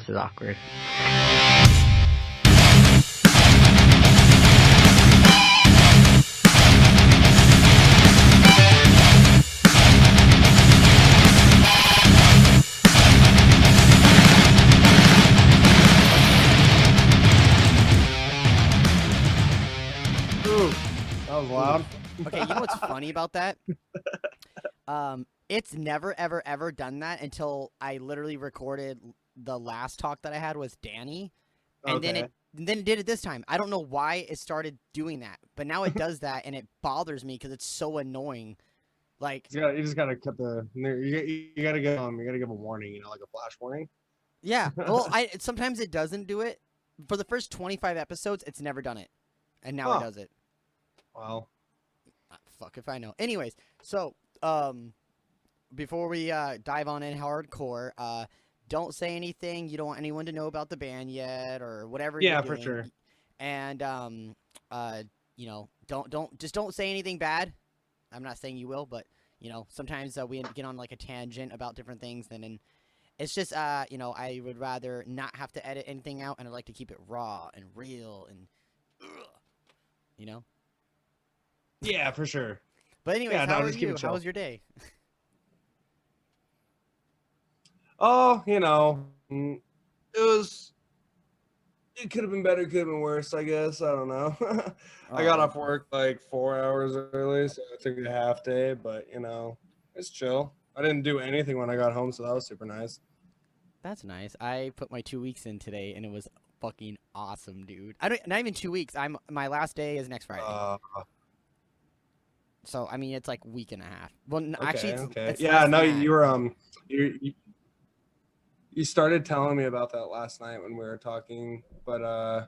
This is awkward. Ooh, that was loud. Okay, you know what's funny about that? It's never, ever, ever done that until I literally recorded the last talk that I had with Danny, and then it did it this time. I don't know why it started doing that, but now it does that, and it bothers me because it's so annoying. Like, you just gotta cut the. You gotta give a warning. You know, like a flash warning. yeah. Well, sometimes it doesn't do it. For the first 25 episodes, it's never done it, and now it does it. Wow. Fuck if I know. Anyways, so before we dive on in hardcore, don't say anything you don't want anyone to know about the band yet or whatever. Yeah, you're for doing. sure. And you know, don't say anything bad. I'm not saying you will, but you know, sometimes we get on like a tangent about different things, and it's just you know, I would rather not have to edit anything out, and I like to keep it raw and real and you know. Yeah, for sure. But anyways, Yeah, how no, are just keep you? it How chill. was your day? Oh, you know, it could have been better, could have been worse, I guess. I don't know. I got off work like 4 hours early, so I took a half day, but you know, it's chill. I didn't do anything when I got home, so that was super nice. That's nice. I put my 2 weeks in today, and it was fucking awesome, dude. Not even 2 weeks. My last day is next Friday. So I mean, it's like a week and a half. Well, actually, it's yeah. less No, than that. you were you started telling me about that last night when we were talking, but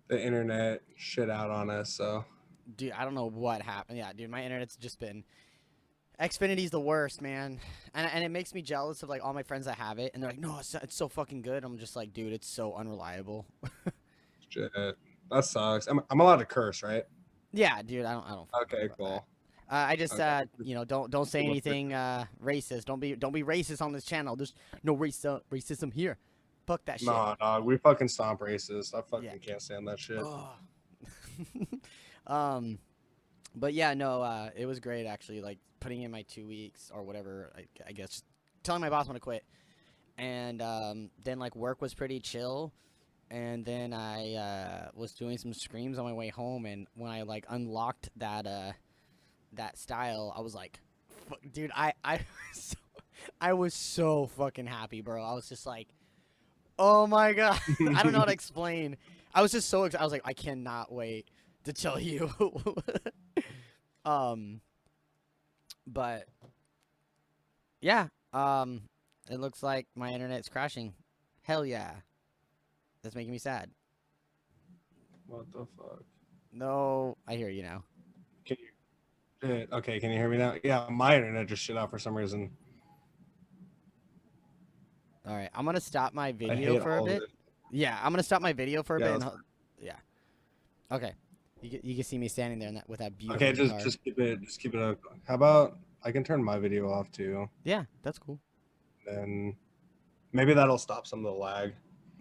the internet shit out on us. So, dude, I don't know what happened. Yeah, dude, my internet's just been. Xfinity's the worst, man, and it makes me jealous of like all my friends that have it, and they're like, no, it's so fucking good. I'm just like, dude, it's so unreliable. shit, that sucks. I'm allowed to curse, right? Yeah, dude, I don't. Okay, cool. I just you know, don't say anything racist. Don't be racist on this channel. There's no racism here. Fuck that shit. No, dog, we fucking stomp racist. I fucking can't stand that shit. But yeah, no, it was great actually. Like putting in my 2 weeks or whatever. I guess just telling my boss when to quit, and then like work was pretty chill. And then I was doing some screams on my way home, and when I like unlocked that style, I was like, dude, I was so fucking happy, bro. I was just like, oh my god. I don't know how to explain. I was just so excited. I was like, I cannot wait to tell you. But yeah, it looks like my internet's crashing. Hell yeah. That's making me sad. What the fuck? No, I hear you now. Okay, can you hear me now? Yeah, my internet just shit out for some reason. All right, I'm gonna stop my video for a bit. Yeah, I'm gonna stop my video for a bit. Yeah. Okay. You can see me standing there with that beautiful. Okay, just keep it up. How about I can turn my video off too? Yeah, that's cool. Then maybe that'll stop some of the lag.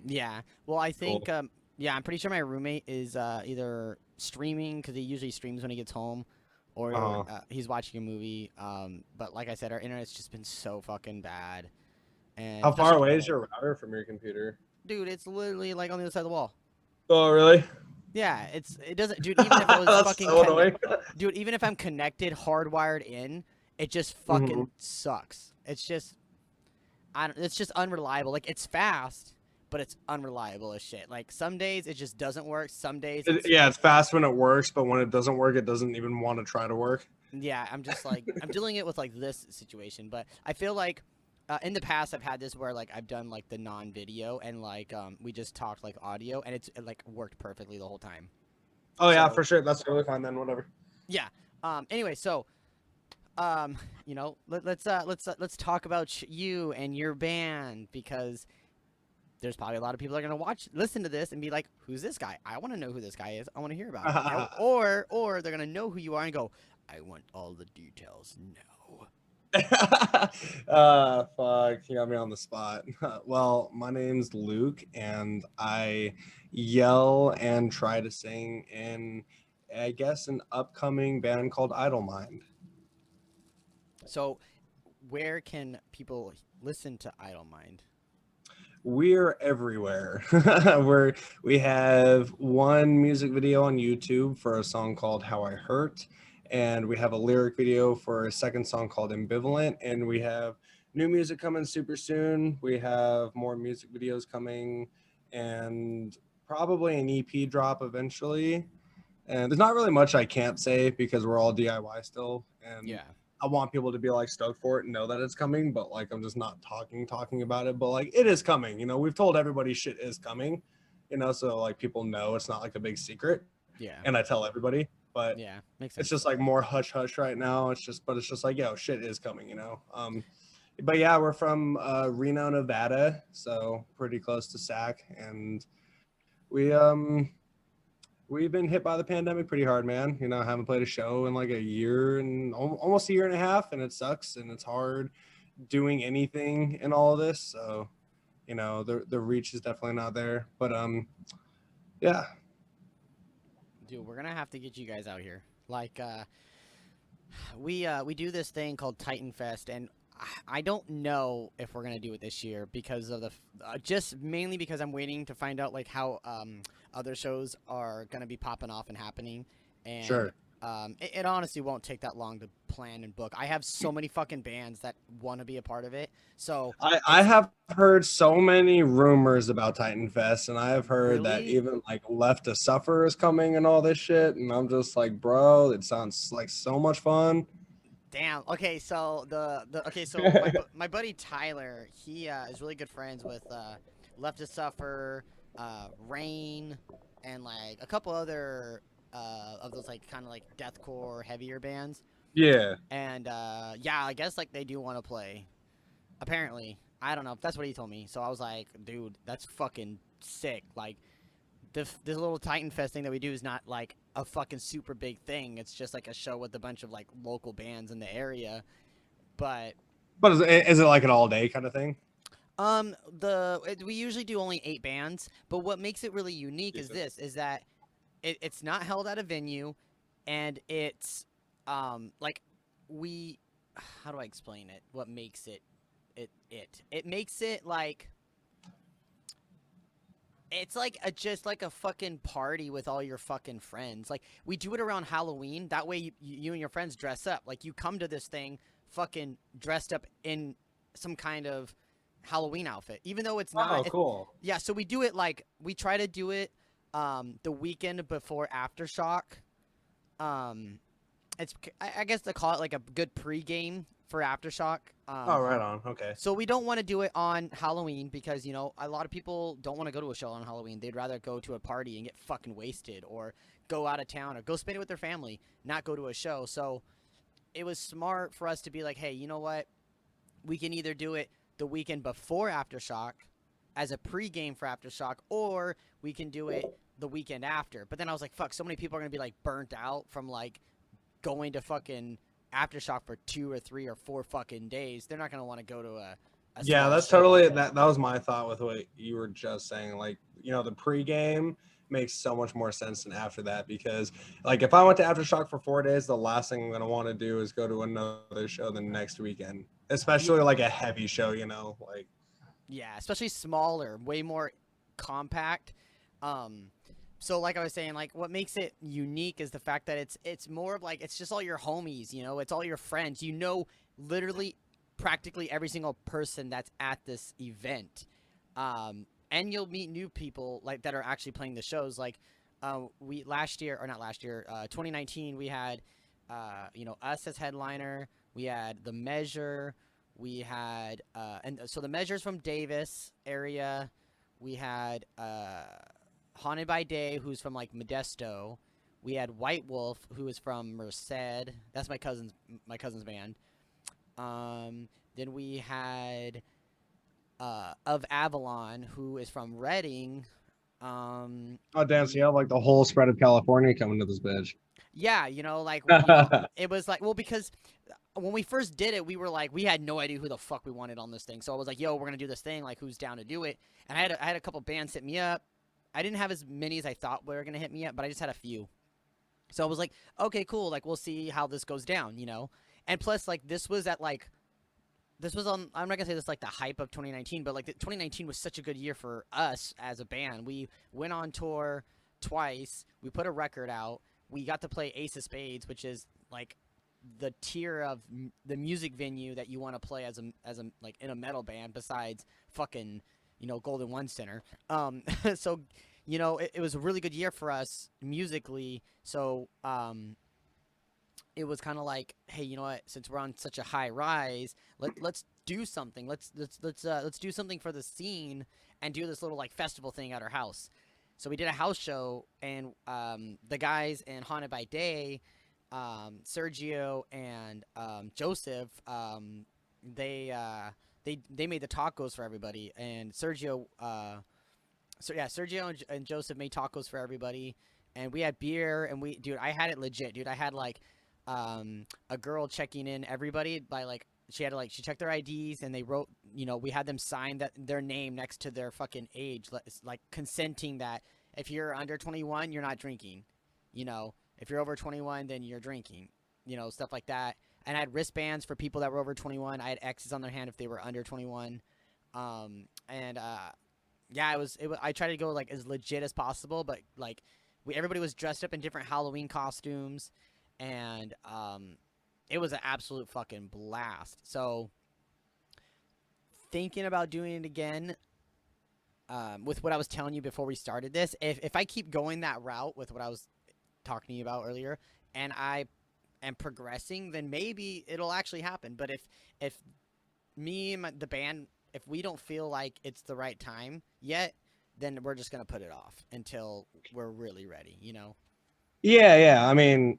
Yeah. Well, I think yeah, I'm pretty sure my roommate is either streaming because he usually streams when he gets home, or he's watching a movie. But like I said, our internet's just been so fucking bad. And how far away is your router from your computer? Dude, it's literally like on the other side of the wall. Oh, really? Yeah, it doesn't, dude. Even if I was fucking, dude, even if I'm connected, hardwired in, it just fucking sucks. It's just, it's just unreliable. Like it's fast, but it's unreliable as shit. Like some days it just doesn't work. Some days, it's fast when it works, but when it doesn't work, it doesn't even want to try to work. Yeah, I'm just like I'm dealing it with like this situation, but I feel like. In the past, I've had this where like I've done like the non-video and like we just talked like audio, and it like worked perfectly the whole time. Oh yeah, for sure. That's totally fine then. Whatever. Yeah. Anyway, so you know, let's talk about you and your band, because there's probably a lot of people that are gonna listen to this and be like, "Who's this guy? I want to know who this guy is. I want to hear about it." You know? Or they're gonna know who you are and go, "I want all the details now." Fuck, you got me on the spot. Well, my name's Luke, and I yell and try to sing in, I guess, an upcoming band called Idle Mind. So, where can people listen to Idle Mind? We're everywhere. We have one music video on YouTube for a song called How I Hurt, and we have a lyric video for a second song called Ambivalent, and we have new music coming super soon. We have more music videos coming, and probably an EP drop eventually. And there's not really much I can't say because we're all DIY still, and Yeah. I want people to be like stoked for it and know that it's coming, but like I'm just not talking about it. But like it is coming, you know. We've told everybody shit is coming, you know, so like people know it's not like a big secret. Yeah. And I tell everybody, but Yeah. Makes it's sense. just like more hush hush right now. It's just like yo, shit is coming, you know. But yeah, we're from Reno, Nevada, so pretty close to Sac, and we we've been hit by the pandemic pretty hard, man. You know, I haven't played a show in like a year and almost a year and a half, and it sucks and it's hard doing anything in all of this. So, you know, the reach is definitely not there. But yeah. Dude, we're gonna have to get you guys out here. Like, we do this thing called Titan Fest, and I don't know if we're gonna do it this year because of the just mainly because I'm waiting to find out like how other shows are gonna be popping off and happening, and Sure. it honestly won't take that long to plan and book. I have so many fucking bands that want to be a part of it, so I have heard so many rumors about Titan Fest, and I have heard that really. even like Left to Suffer is coming and all this shit. And I'm just like, bro, it sounds like so much fun. Damn. Okay, so so my buddy Tyler, he is really good friends with Left to Suffer, Rain, and like a couple other of those like kind of like deathcore heavier bands. Yeah. And yeah, I guess like they do want to play. Apparently, I don't know. That's what he told me. So I was like, dude, that's fucking sick. Like this little Titan Fest thing that we do is not like a fucking super big thing. It's just like a show with a bunch of like local bands in the area. But But is it like an all day kind of thing? we usually do only 8 bands, but what makes it really unique is this is that it's not held at a venue, and it's like we how do I explain it? What makes it makes it like it's like just like a fucking party with all your fucking friends. Like we do it around Halloween. That way you and your friends dress up. Like you come to this thing fucking dressed up in some kind of Halloween outfit, even though it's not. Oh, cool. Yeah, so we do it like we try to do it the weekend before Aftershock. It's I guess they call it like a good pregame for Aftershock. Oh, right on. Okay. So we don't want to do it on Halloween because, you know, a lot of people don't want to go to a show on Halloween. They'd rather go to a party and get fucking wasted or go out of town or go spend it with their family, not go to a show. So it was smart for us to be like, hey, you know what? We can either do it the weekend before Aftershock as a pregame for Aftershock, or we can do it the weekend after. But then I was like, fuck, so many people are going to be like burnt out from like going to fucking Aftershock for 2 or 3 or 4 fucking days. They're not gonna want to go to a Yeah, small that's show. totally that was my thought with what you were just saying. Like, you know, the pregame makes so much more sense than after that, because like if I went to Aftershock for 4 days, the last thing I'm gonna want to do is go to another show the next weekend, especially like a heavy show, you know, like. Yeah, especially smaller, way more compact. So like I was saying, like what makes it unique is the fact that it's more of like it's just all your homies, you know, it's all your friends. You know, literally practically every single person that's at this event. And you'll meet new people like that are actually playing the shows. Like we last year, or not last year, 2019 we had you know, us as headliner, we had The Measure, we had and so The Measure's from Davis area. We had Haunted by Day, who's from like Modesto. We had White Wolf, who is from Merced. That's my cousin's band. Then we had Of Avalon, who is from Reading. Oh damn! So you have like the whole spread of California coming to this bitch. Yeah, you know, like it was like, well, because when we first did it, we were like, we had no idea who the fuck we wanted on this thing. So I was like, yo, we're gonna do this thing. Like, who's down to do it? And I had a couple bands hit me up. I didn't have as many as I thought were gonna hit me up, but I just had a few. So I was like, okay, cool. Like, we'll see how this goes down, you know. And plus, like, this was at like, this was on. I'm not gonna say this like the hype of 2019, but like 2019 was such a good year for us as a band. We went on tour twice. We put a record out. We got to play Ace of Spades, which is like the tier of the music venue that you want to play as a like in a metal band, besides fucking, you know, Golden One Center. So, you know, it was a really good year for us musically. So it was kind of like, hey, you know what? Since we're on such a high rise, let's do something. Let's do something for the scene and do this little like festival thing at our house. So we did a house show, and the guys in Haunted by Day, Sergio and Joseph, they made the tacos for everybody, and Sergio, Sergio and Joseph made tacos for everybody, and we had beer, and dude, I had it legit, dude. I had like a girl checking in everybody by like, she checked their IDs, and they wrote, you know, we had them sign their name next to their fucking age, like consenting that if you're under 21, you're not drinking, you know. If you're over 21, then you're drinking, you know, stuff like that. And I had wristbands for people that were over 21. I had X's on their hand if they were under 21. Yeah, it was. I tried to go like as legit as possible, but like everybody was dressed up in different Halloween costumes, and it was an absolute fucking blast. So thinking about doing it again, with what I was telling you before we started this, if I keep going that route with what I was talking to you about earlier, and I am progressing, then maybe it'll actually happen. But if me and the band, if we don't feel like it's the right time yet, then we're just gonna put it off until we're really ready, you know. Yeah. I mean,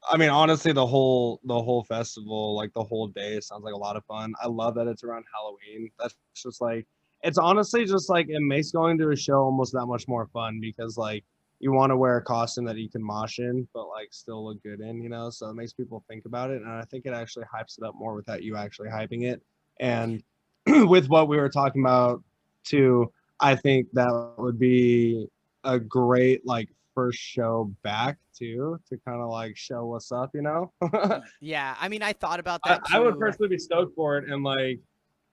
honestly, the whole festival, like the whole day, sounds like a lot of fun. I love that it's around Halloween. That's just like, it's honestly just like, it makes going to a show almost that much more fun, because like you want to wear a costume that you can mosh in, but like still look good in, you know? So it makes people think about it. And I think it actually hypes it up more without you actually hyping it. And with what we were talking about too, I think that would be a great like first show back too, to kind of like show what's up, you know. Yeah, I mean, I thought about I, that I would too. personally be stoked for it, and like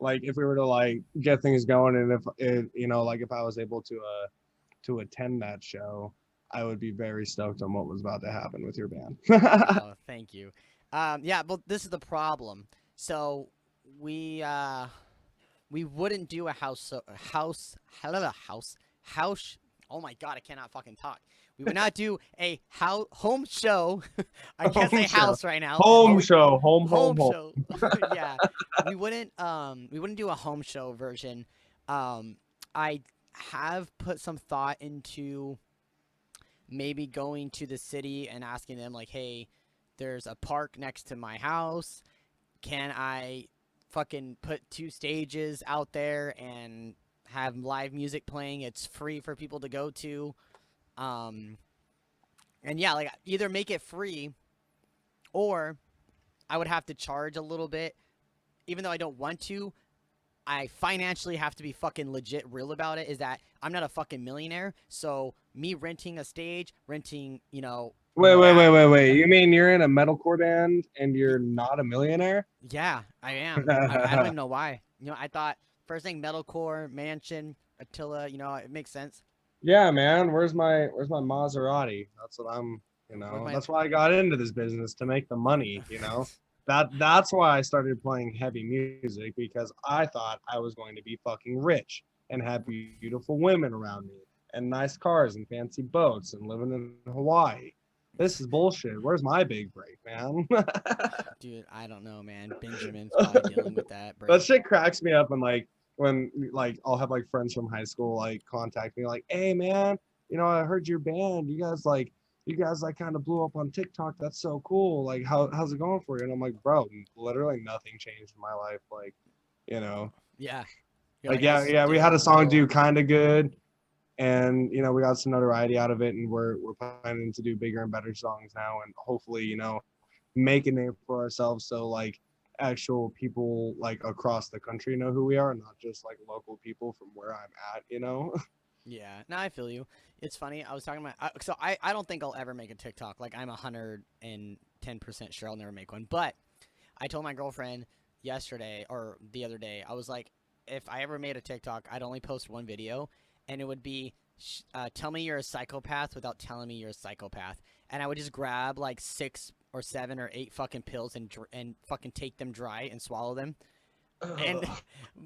if we were to like get things going, and if it, you know, like if I was able to attend that show, I would be very stoked on what was about to happen with your band. Oh, thank you. Yeah, but this is the problem. So we wouldn't do a house. Oh my god, I cannot fucking talk. We would not do a home show. I can't say Home show. house right now. Home show, home. Show. Yeah, we wouldn't do a home show version. I have put some thought into maybe going to the city and asking them like, hey, there's a park next to my house. Can I fucking put 2 stages out there and have live music playing? It's free for people to go to. And yeah, like either make it free, or I would have to charge a little bit, even though I don't want to. I financially have to be fucking legit real about it, is that I'm not a fucking millionaire. So me renting a stage, you know. Wait. You mean you're in a metalcore band and you're not a millionaire? Yeah, I am. I don't even know why. You know, I thought first thing metalcore, mansion, Attila, you know, it makes sense. Yeah, man. Where's my Maserati? That's what I'm, you know. That's why I got into this business, to make the money, you know. That's why I started playing heavy music, because I thought I was going to be fucking rich and have beautiful women around me and nice cars and fancy boats and living in Hawaii. This is bullshit. Where's my big break, man? Dude, I don't know, man. Benjamin's probably dealing with that. That shit cracks me up, and like when like I'll have like friends from high school like contact me like, hey man, you know, I heard your band. You guys kind of blew up on TikTok. That's so cool. Like how's it going for you? And I'm like, bro, literally nothing changed in my life. Like, you know. Yeah. Like yeah, we had a song do kind of good. and you know, we got some notoriety out of it, and we're planning to do bigger and better songs now, and hopefully, you know, make a name for ourselves, so like actual people like across the country know who we are, not just like local people from where I'm at, you know. Yeah, no, I feel you. It's funny. I was talking about I don't think I'll ever make a TikTok. Like I'm 110% sure I'll never make one. But I told my girlfriend yesterday or the other day, I was like, if I ever made a TikTok, I'd only post one video, and it would be, tell me you're a psychopath without telling me you're a psychopath. And I would just grab like 6 or 7 or 8 fucking pills and fucking take them dry and swallow them. And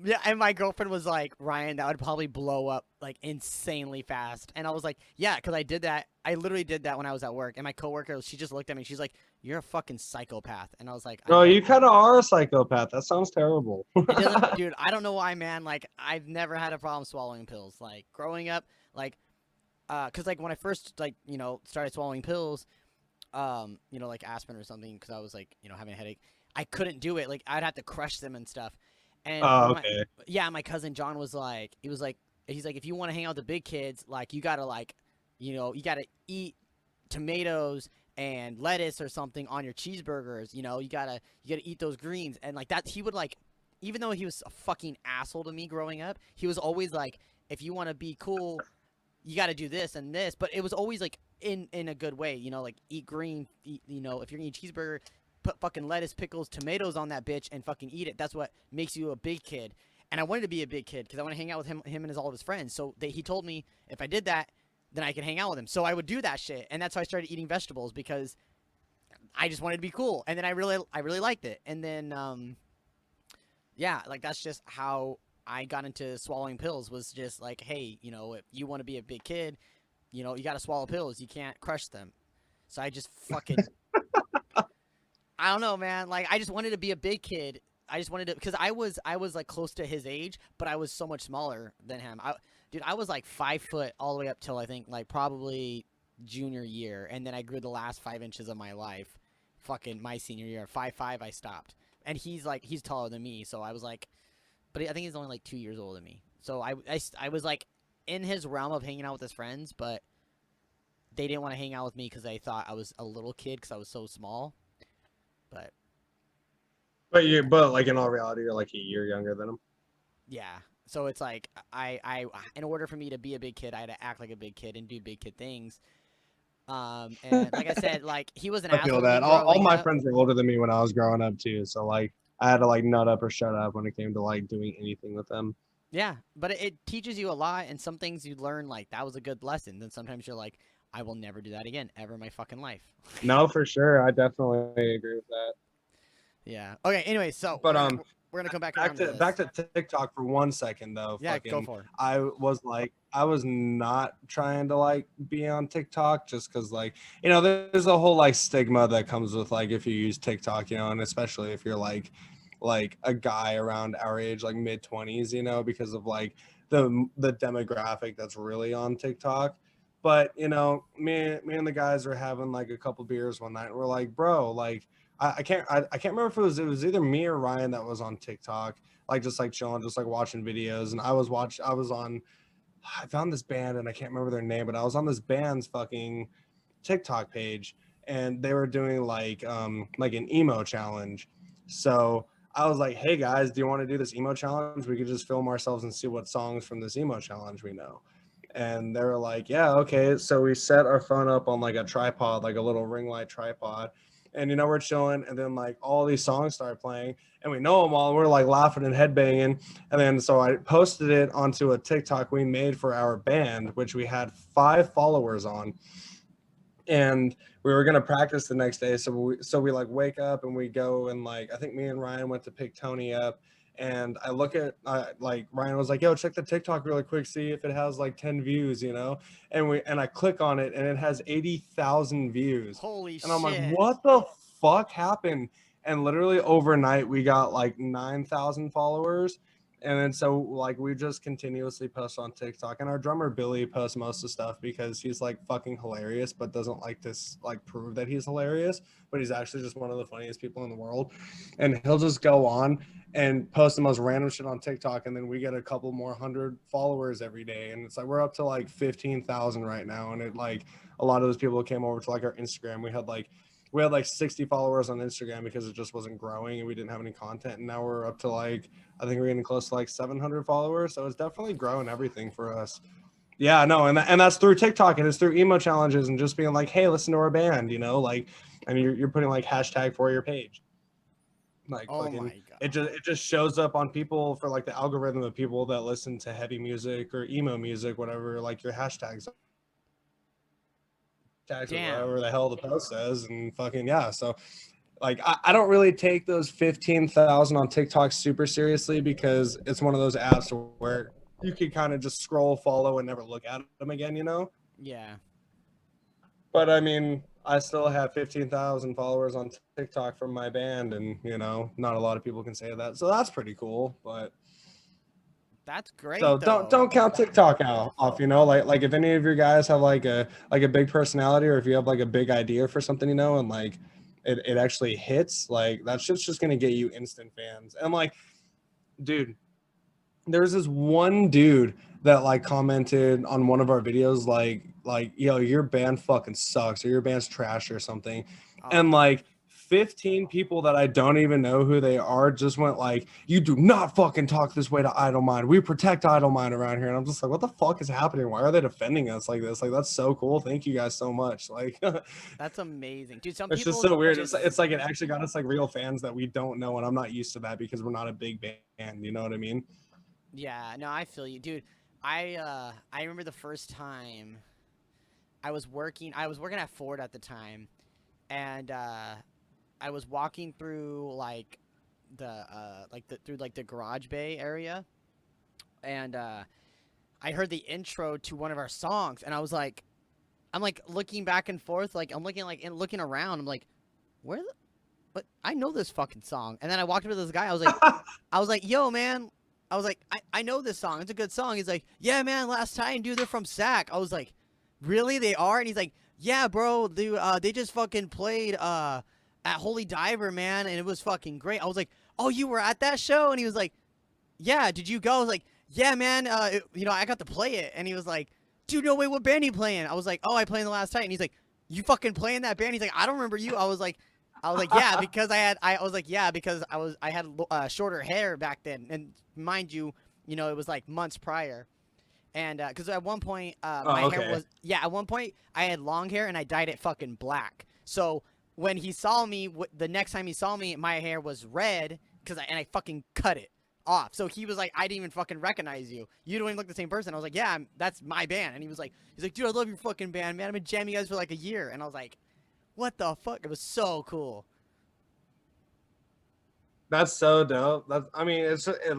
yeah, and my girlfriend was like, Ryan, that would probably blow up like insanely fast. And I was like, yeah, because I did that. I literally did that when I was at work. And my coworker, she just looked at me. She's like, you're a fucking psychopath. And I was like, I No, know. you kind of are a psychopath. That sounds terrible. It doesn't, dude. I don't know why, man. Like, I've never had a problem swallowing pills. Like, growing up, like, cause like when I first like started swallowing pills, like aspirin or something, cause I was like having a headache. I couldn't do it. Like, I'd have to crush them and stuff. And Oh, okay. my cousin John was like, he's like, if you want to hang out with the big kids, like, you gotta like, you gotta eat tomatoes and lettuce or something on your cheeseburgers. You gotta eat those greens. And like that, he would like, even though he was a fucking asshole to me growing up, he was always like, if you want to be cool, you got to do this and this. But it was always like in a good way, like eat green, if you're gonna eat cheeseburger, put fucking lettuce, pickles, tomatoes on that bitch and fucking eat it. That's what makes you a big kid. And I wanted to be a big kid because I want to hang out with him and all of his friends. So he told me if I did that, then I could hang out with him. So I would do that shit. And that's how I started eating vegetables, because I just wanted to be cool. And then I really liked it. And then, yeah, like that's just how I got into swallowing pills, was just like, hey, if you want to be a big kid, you got to swallow pills. You can't crush them. So I just fucking... I don't know, man. Like, I just wanted to be a big kid. I just wanted to, because I was like close to his age, but I was so much smaller than him. Dude, I was like 5 foot all the way up till I think like probably junior year, and then I grew the last 5 inches of my life. Fucking my senior year, 5'5", I stopped, and he's taller than me, so I was like, but I think he's only like 2 years older than me. So I was like in his realm of hanging out with his friends, but they didn't want to hang out with me because they thought I was a little kid because I was so small. But like in all reality, you're like a year younger than him. Yeah. So it's like I in order for me to be a big kid, I had to act like a big kid and do big kid things. And like I said, like he was an asshole. I feel that. All my friends were older than me when I was growing up too. So like I had to like nut up or shut up when it came to like doing anything with them. Yeah, but it teaches you a lot, and some things you learn like that was a good lesson. Then sometimes you're like, I will never do that again ever in my fucking life. No, for sure. I definitely agree with that. Yeah. Okay. Anyway, so but we're gonna come back to TikTok for 1 second though. Yeah, go for it. I was not trying to like be on TikTok just because like there's a whole like stigma that comes with like if you use TikTok, and especially if you're like a guy around our age, like mid-20s, because of like the demographic that's really on TikTok. But me and the guys were having like a couple beers one night, and we're like, bro, like I can't remember if it was either me or Ryan that was on TikTok, like just like chilling, just like watching videos. And I found this band and I can't remember their name, but I was on this band's fucking TikTok page, and they were doing like an emo challenge. So I was like, hey guys, do you want to do this emo challenge? We could just film ourselves and see what songs from this emo challenge we know. And they were like, yeah, okay. So we set our phone up on like a tripod, like a little ring light tripod. And we're chilling, and then like all these songs start playing, and we know them all, and we're like laughing and headbanging. And then so I posted it onto a TikTok we made for our band, which we had 5 followers on. And we were gonna practice the next day, so we like wake up and we go, and like I think me and Ryan went to pick Tony up. And I look at like Ryan was like, yo, check the TikTok really quick, see if it has like 10 views, and I click on it and it has 80,000 views. Holy shit. And I'm like, what the fuck happened? And literally overnight we got like 9,000 followers. And then so like we just continuously post on TikTok, and our drummer Billy posts most of the stuff because he's like fucking hilarious, but doesn't like to like prove that he's hilarious. But he's actually just one of the funniest people in the world, and he'll just go on and post the most random shit on TikTok, and then we get a couple more hundred followers every day, and it's like we're up to like 15,000 right now, and it like a lot of those people came over to like our Instagram. We had like 60 followers on Instagram because it just wasn't growing and we didn't have any content. And now we're up to like, I think we're getting close to like 700 followers. So it's definitely growing everything for us. Yeah, no. And that's through TikTok, and it's through emo challenges and just being like, hey, listen to our band, you know, like, and you're putting like hashtag for your page. Like Oh fucking, my God. it just shows up on people for like the algorithm of people that listen to heavy music or emo music, whatever, like your hashtags or whatever the hell the post says, and fucking yeah. So like I don't really take those 15,000 on TikTok super seriously because it's one of those apps where you can kind of just scroll, follow, and never look at them again, you know? Yeah. But I mean, I still have 15,000 followers on TikTok from my band, and you know, not a lot of people can say that, so that's pretty cool. But That's great so though. don't count TikTok off, you know, like if any of your guys have like a big personality, or if you have like a big idea for something, you know, and like it actually hits, like that shit's just gonna get you instant fans. And like, dude, there's this one dude that like commented on one of our videos like yo, your band fucking sucks, or your band's trash or something. And like 15 people that I don't even know who they are just went like, you do not fucking talk this way to Idle Mind. We protect Idle Mind around here. And I'm just like, what the fuck is happening? Why are they defending us like this? Like, that's so cool. Thank you guys so much. Like, That's amazing, dude. Some it's people just so weird. It's like it actually got us like real fans that we don't know, and I'm not used to that because we're not a big band. You know what I mean? Yeah, no, I feel you, dude. I remember the first time I was working at Ford at the time, and I was walking through like the garage bay area, and I heard the intro to one of our songs, and I was like, I'm like looking back and forth, like I'm looking like and looking around, I'm like, where the, but I know this fucking song. And then I walked up to this guy, I was like, yo man, I was like, I know this song, it's a good song. He's like, yeah man, last time, dude, they're from SAC. I was like, really, they are? And he's like, yeah bro, they just fucking played at Holy Diver, man, and it was fucking great. I was like, oh, you were at that show? And he was like, yeah, did you go? I was like, yeah man, you know, I got to play it. And he was like, dude, no way, what band are you playing? I was like, oh, I played in the last time. And he's like, you fucking playing that band? He's like, I don't remember you. I was like, yeah, because I had shorter hair back then, and mind you, you know, it was like months prior, and because at one point my hair was at one point I had long hair and I dyed it fucking black. So when he saw me, the next time he saw me, my hair was red because I fucking cut it off. So he was like, I didn't even fucking recognize you. You don't even look the same person. I was like, yeah, that's my band. And he's like, dude, I love your fucking band, man. I've been jamming you guys for like a year. And I was like, what the fuck? It was so cool. That's so dope. I mean,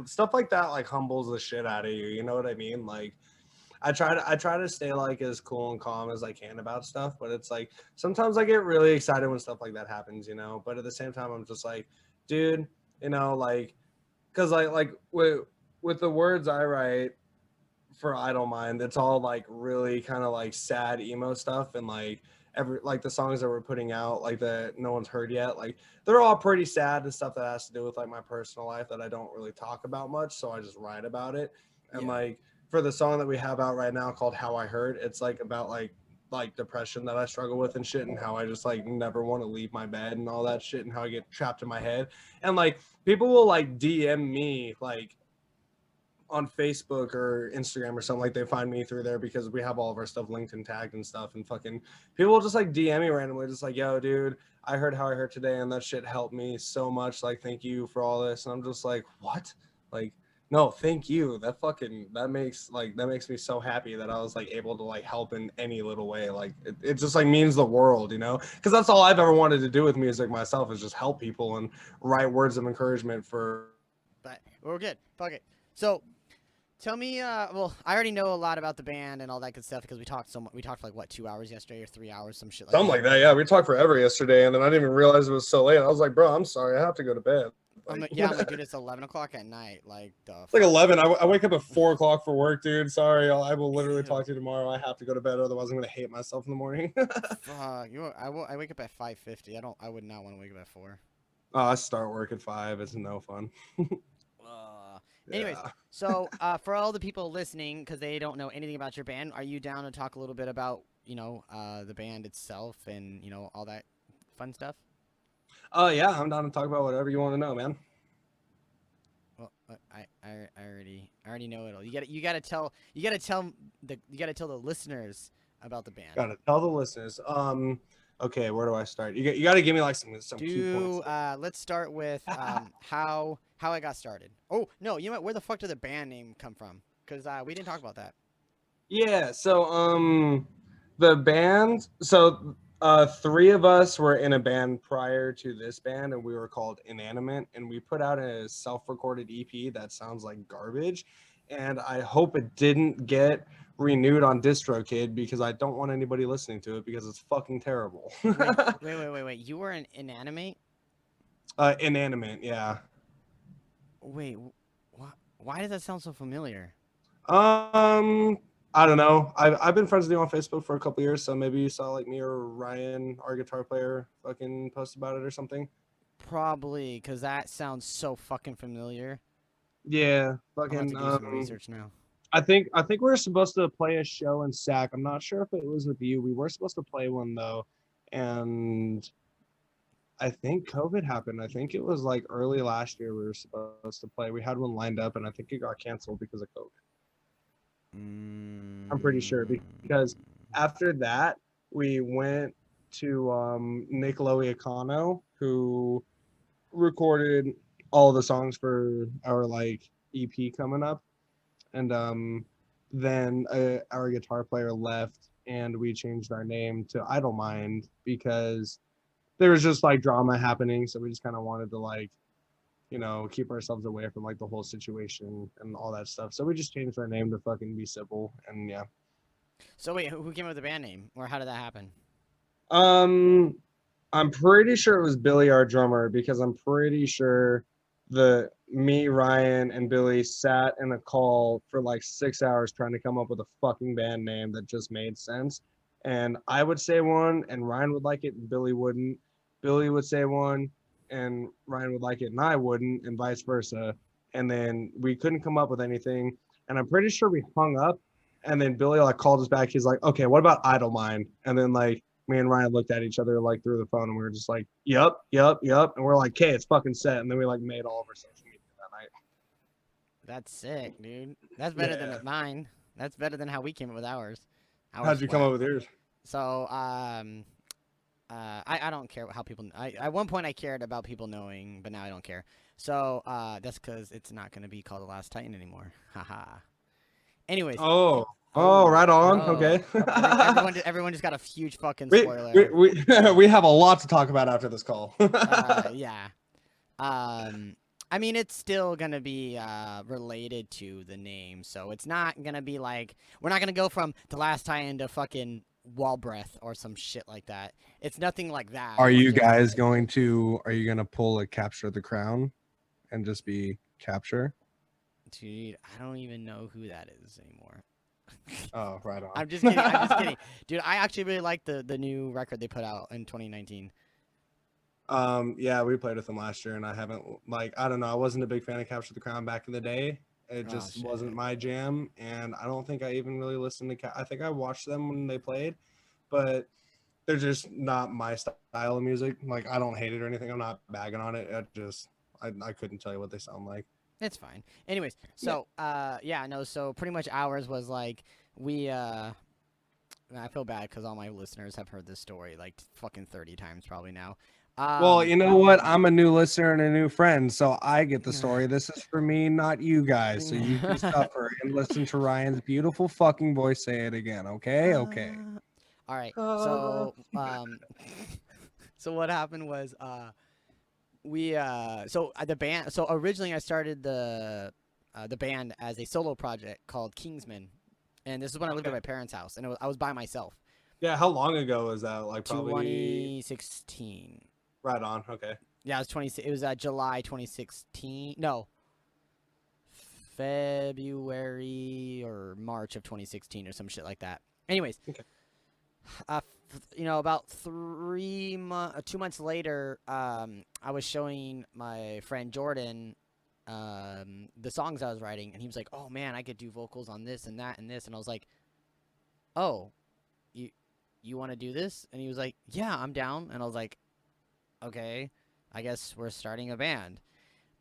stuff like that like humbles the shit out of you. You know what I mean? Like, I try to stay like as cool and calm as I can about stuff, but it's like sometimes I get really excited when stuff like that happens, you know. But at the same time, I'm just like, dude, you know, like, cause like with the words I write for Idle Mind, it's all like really kind of like sad emo stuff, and like the songs that we're putting out, like that no one's heard yet, like they're all pretty sad and stuff that has to do with like my personal life that I don't really talk about much, so I just write about it. And like for the song that we have out right now called How I Hurt, it's like about like depression that I struggle with and shit, and how I just like never want to leave my bed and all that shit, and how I get trapped in my head. And like people will like DM me like on Facebook or Instagram or something, like they find me through there because we have all of our stuff linked and tagged and stuff, and fucking people will just like DM me randomly, just like, yo dude, I heard How I Hurt today and that shit helped me so much, like thank you for all this. And I'm just like, what? Like, no, thank you. That makes me so happy that I was like able to like help in any little way. Like it just like means the world, you know, because that's all I've ever wanted to do with music myself, is just help people and write words of encouragement for. But we're good. Fuck it. So Tell me, well, I already know a lot about the band and all that good stuff because we talked so much. We talked for like what, 2 hours yesterday or 3 hours, some shit like Something that. like that. Yeah, we talked forever yesterday, and then I didn't even realize it was so late. I was like, bro, I'm sorry, I have to go to bed. I'm Like, like, yeah, I'm like, dude, it's 11 o'clock at night. Like the it's like fuck? 11. I wake up at 4 o'clock for work, dude. Sorry, I will literally talk Ew. to you tomorrow. I have to go to bed, otherwise I'm gonna hate myself in the morning. Fuck, I wake up at 5:50. I would not want to wake up at 4. Oh, I start work at 5. It's no fun. Anyways, Yeah. so for all the people listening, because they don't know anything about your band, are you down to talk a little bit about the band itself and all that fun stuff? Yeah, I'm down to talk about whatever you want to know, man. Well, I already know it all. You gotta tell the listeners about the band. Gotta tell the listeners. Okay, where do I start? You got to give me like some key points. Let's start with how I got started. Oh no, you know what? Where the fuck did the band name come from? Because we didn't talk about that. Yeah, so the band, so 3 of us were in a band prior to this band, and we were called Inanimate, and we put out a self-recorded EP that sounds like garbage, and I hope it didn't get renewed on DistroKid because I don't want anybody listening to it because it's fucking terrible. Wait. You were an inanimate? Inanimate, yeah. Wait, why does that sound so familiar? I don't know. I've been friends with you on Facebook for a couple years, so maybe you saw like me or Ryan, our guitar player, fucking post about it or something. Probably, because that sounds so fucking familiar. Yeah, I'll have fucking. to do some research now. I think we were supposed to play a show in SAC. I'm not sure if it was with you. We were supposed to play one though, and I think COVID happened. I think it was like early last year we were supposed to play. We had one lined up, and I think it got canceled because of COVID. I'm pretty sure because after that we went to Nick Loiacano, who recorded all the songs for our like EP coming up, and then our guitar player left, and we changed our name to Idle Mind because there was just like drama happening, so we just kind of wanted to like keep ourselves away from like the whole situation and all that stuff. So we just changed our name to fucking be civil, and yeah. So wait, who came up with the band name, or how did that happen? I'm pretty sure it was Billy, our drummer, because I'm pretty sure me, Ryan, and Billy sat in a call for like 6 hours trying to come up with a fucking band name that just made sense. And I would say one, and Ryan would like it, and Billy wouldn't. Billy would say one, and Ryan would like it, and I wouldn't, and vice versa. And then we couldn't come up with anything. And I'm pretty sure we hung up. And then Billy like called us back. He's like, "Okay, what about Idle Mind?" And then like me and Ryan looked at each other like through the phone, and we were just like, "Yep." And we're like, "Okay, it's fucking set." And then we like made all of our social media that night. That's sick, dude. That's better than mine. That's better than how we came up with ours. How'd you come up with yours? So, I don't care how people. At one point I cared about people knowing, but now I don't care. So that's because it's not gonna be called The Last Titan anymore. Haha. Anyways. Oh, right on. Okay. everyone just got a huge fucking spoiler. We have a lot to talk about after this call. Yeah. I mean, it's still gonna be related to the name, so it's not gonna be like we're not gonna go from The Last Titan to fucking Wall Breath or some shit like that. It's nothing like that. Are you guys going to? Are you gonna pull a Capture the Crown, and just be Capture? Dude, I don't even know who that is anymore. Oh, right on. I'm just kidding. Dude, I actually really like the new record they put out in 2019. Yeah, we played with them last year, and I haven't I don't know. I wasn't a big fan of Capture the Crown back in the day. It just wasn't my jam, and I don't think I even really listened to. I think I watched them when they played, but they're just not my style of music. Like, I don't hate it or anything. I'm not bagging on it. I couldn't tell you what they sound like. It's fine. Anyways, so so pretty much ours was like I feel bad because all my listeners have heard this story like fucking 30 times probably now. Well, you know what? I'm a new listener and a new friend, so I get the story. This is for me, not you guys. So you can suffer and listen to Ryan's beautiful fucking voice say it again. Okay. All right. So so what happened was the band. So originally I started the the band as a solo project called Kingsman, and this is when I lived at my parents' house, and I was by myself. Yeah, how long ago was that? Like probably 2016. right on. Okay. Yeah, it was July 2016. No, February or March of 2016 or some shit like that. Anyways, Okay. About 2 months later, I was showing my friend Jordan the songs I was writing, and he was like, "Oh man, I could do vocals on this and that and this," and I was like, "Oh, you want to do this?" And he was like, "Yeah, I'm down," and I was like, "Okay, I guess we're starting a band,"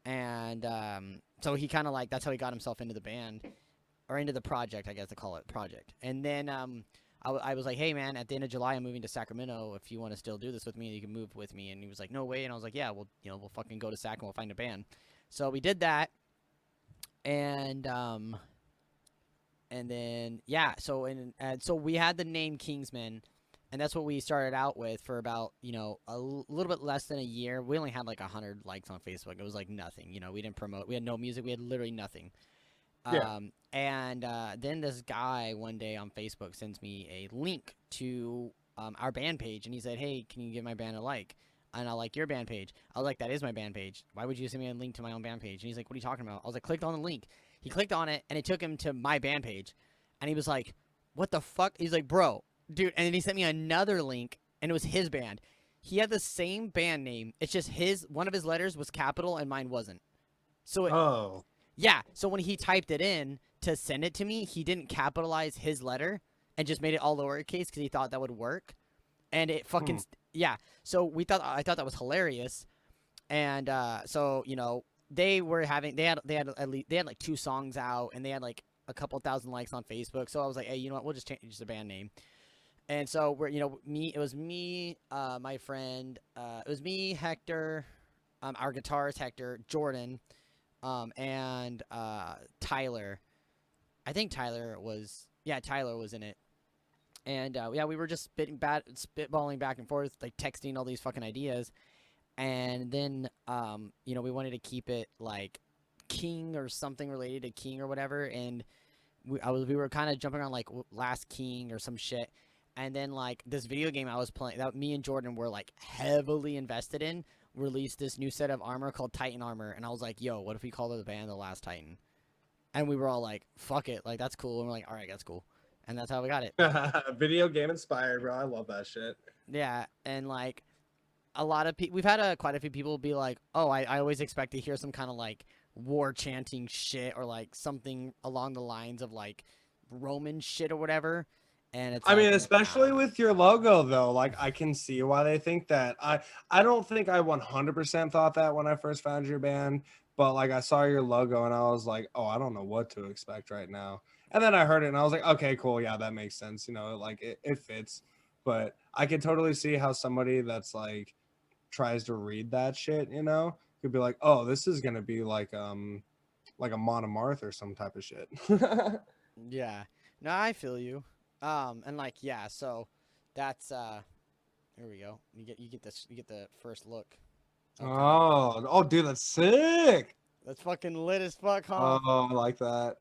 and so he kind of like that's how he got himself into the band or into the project, I guess to call it project, and then I was like, "Hey man, at the end of July I'm moving to Sacramento. If you want to still do this with me, you can move with me." And he was like, "No way," and I was like, "Yeah, we'll fucking go to Sac and we'll find a band." So we did that, and then yeah, so we had the name Kingsman, and that's what we started out with for about a little bit less than a year. We only had like 100 likes on Facebook. It was like nothing. We didn't promote. We had no music. We had literally nothing. Yeah. And then this guy one day on Facebook sends me a link to our band page, and he said, "Hey, can you give my band a like?" And I like your band page. I was like, "That is my band page. Why would you send me a link to my own band page?" And he's like, "What are you talking about?" I was like, "Clicked on the link." He clicked on it, and it took him to my band page. And he was like, "What the fuck?" He's like, "Bro, dude." And then he sent me another link, and it was his band. He had the same band name. It's just one of his letters was capital, and mine wasn't. So yeah. So when he typed it in to send it to me, he didn't capitalize his letter and just made it all lowercase because he thought that would work. And it fucking yeah. So I thought that was hilarious, and so they had like 2 songs out, and they had like a couple thousand likes on Facebook. So I was like, "Hey, you know what? We'll just change the band name." And so it was me, my friend, it was me, Hector, our guitarist Hector, Jordan, and Tyler. I think Tyler was in it. And yeah, we were just spitballing back and forth, like texting all these fucking ideas. And then we wanted to keep it like King or something related to King or whatever. And we were kind of jumping around like Last King or some shit. And then like this video game I was playing that me and Jordan were like heavily invested in released this new set of armor called Titan Armor. And I was like, "Yo, what if we call the band The Last Titan?" And we were all like, "Fuck it, like that's cool." And we're like, "All right, that's cool." And that's how we got it. Video game inspired, bro. I love that shit. Yeah, and like a lot of people, we've had quite a few people be like, "Oh, I always expect to hear some kind of like war chanting shit or like something along the lines of like Roman shit or whatever." And it's I mean, especially with your logo though, like I can see why they think that. I don't think I 100% thought that when I first found your band, but like I saw your logo and I was like, "Oh, I don't know what to expect right now." And then I heard it and I was like, "Okay, cool. Yeah, that makes sense. Like it fits." But I could totally see how somebody that's like tries to read that shit, could be like, "Oh, this is going to be like a Monomarth or some type of shit." Yeah. No, I feel you. And like yeah, so that's here we go. You get the first look. Oh, dude, that's sick. That's fucking lit as fuck, huh? Oh, I like that.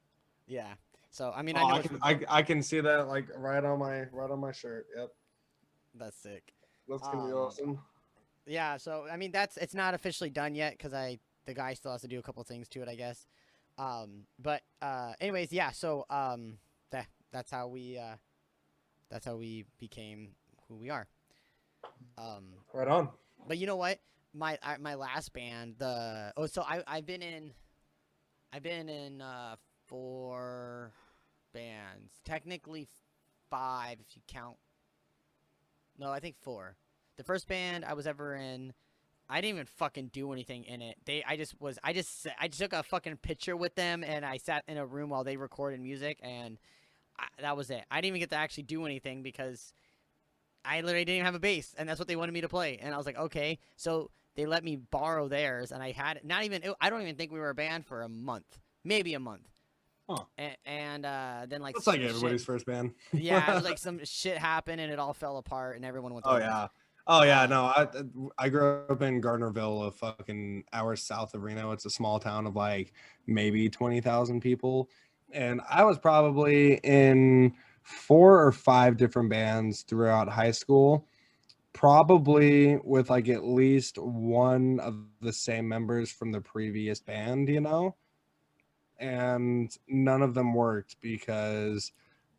Yeah. So I mean, Oh, I can see that like right on my shirt. Yep, that's sick. that's gonna be awesome. Yeah. So I mean, it's not officially done yet because the guy still has to do a couple things to it, I guess. But anyways, yeah. So that's how we became who we are. Right on. But you know what? My last band, I've been in 4 bands, technically 5 if you count. No, I think 4. The first band I was ever in, I didn't even fucking do anything in it. I just took a fucking picture with them and I sat in a room while they recorded music and that was it. I didn't even get to actually do anything because I literally didn't even have a bass, and that's what they wanted me to play. And I was like, okay. So they let me borrow theirs, and I had I don't even think we were a band for a month, maybe a month. Huh. And then that's like everybody's first band. Yeah, it was like some shit happened, and it all fell apart, and everyone went. Oh yeah, Oh yeah, no, I grew up in Gardnerville, a fucking hour south of Reno. It's a small town of like maybe 20,000 people, and I was probably in 4 or 5 different bands throughout high school, probably with like at least one of the same members from the previous band, you know, and none of them worked because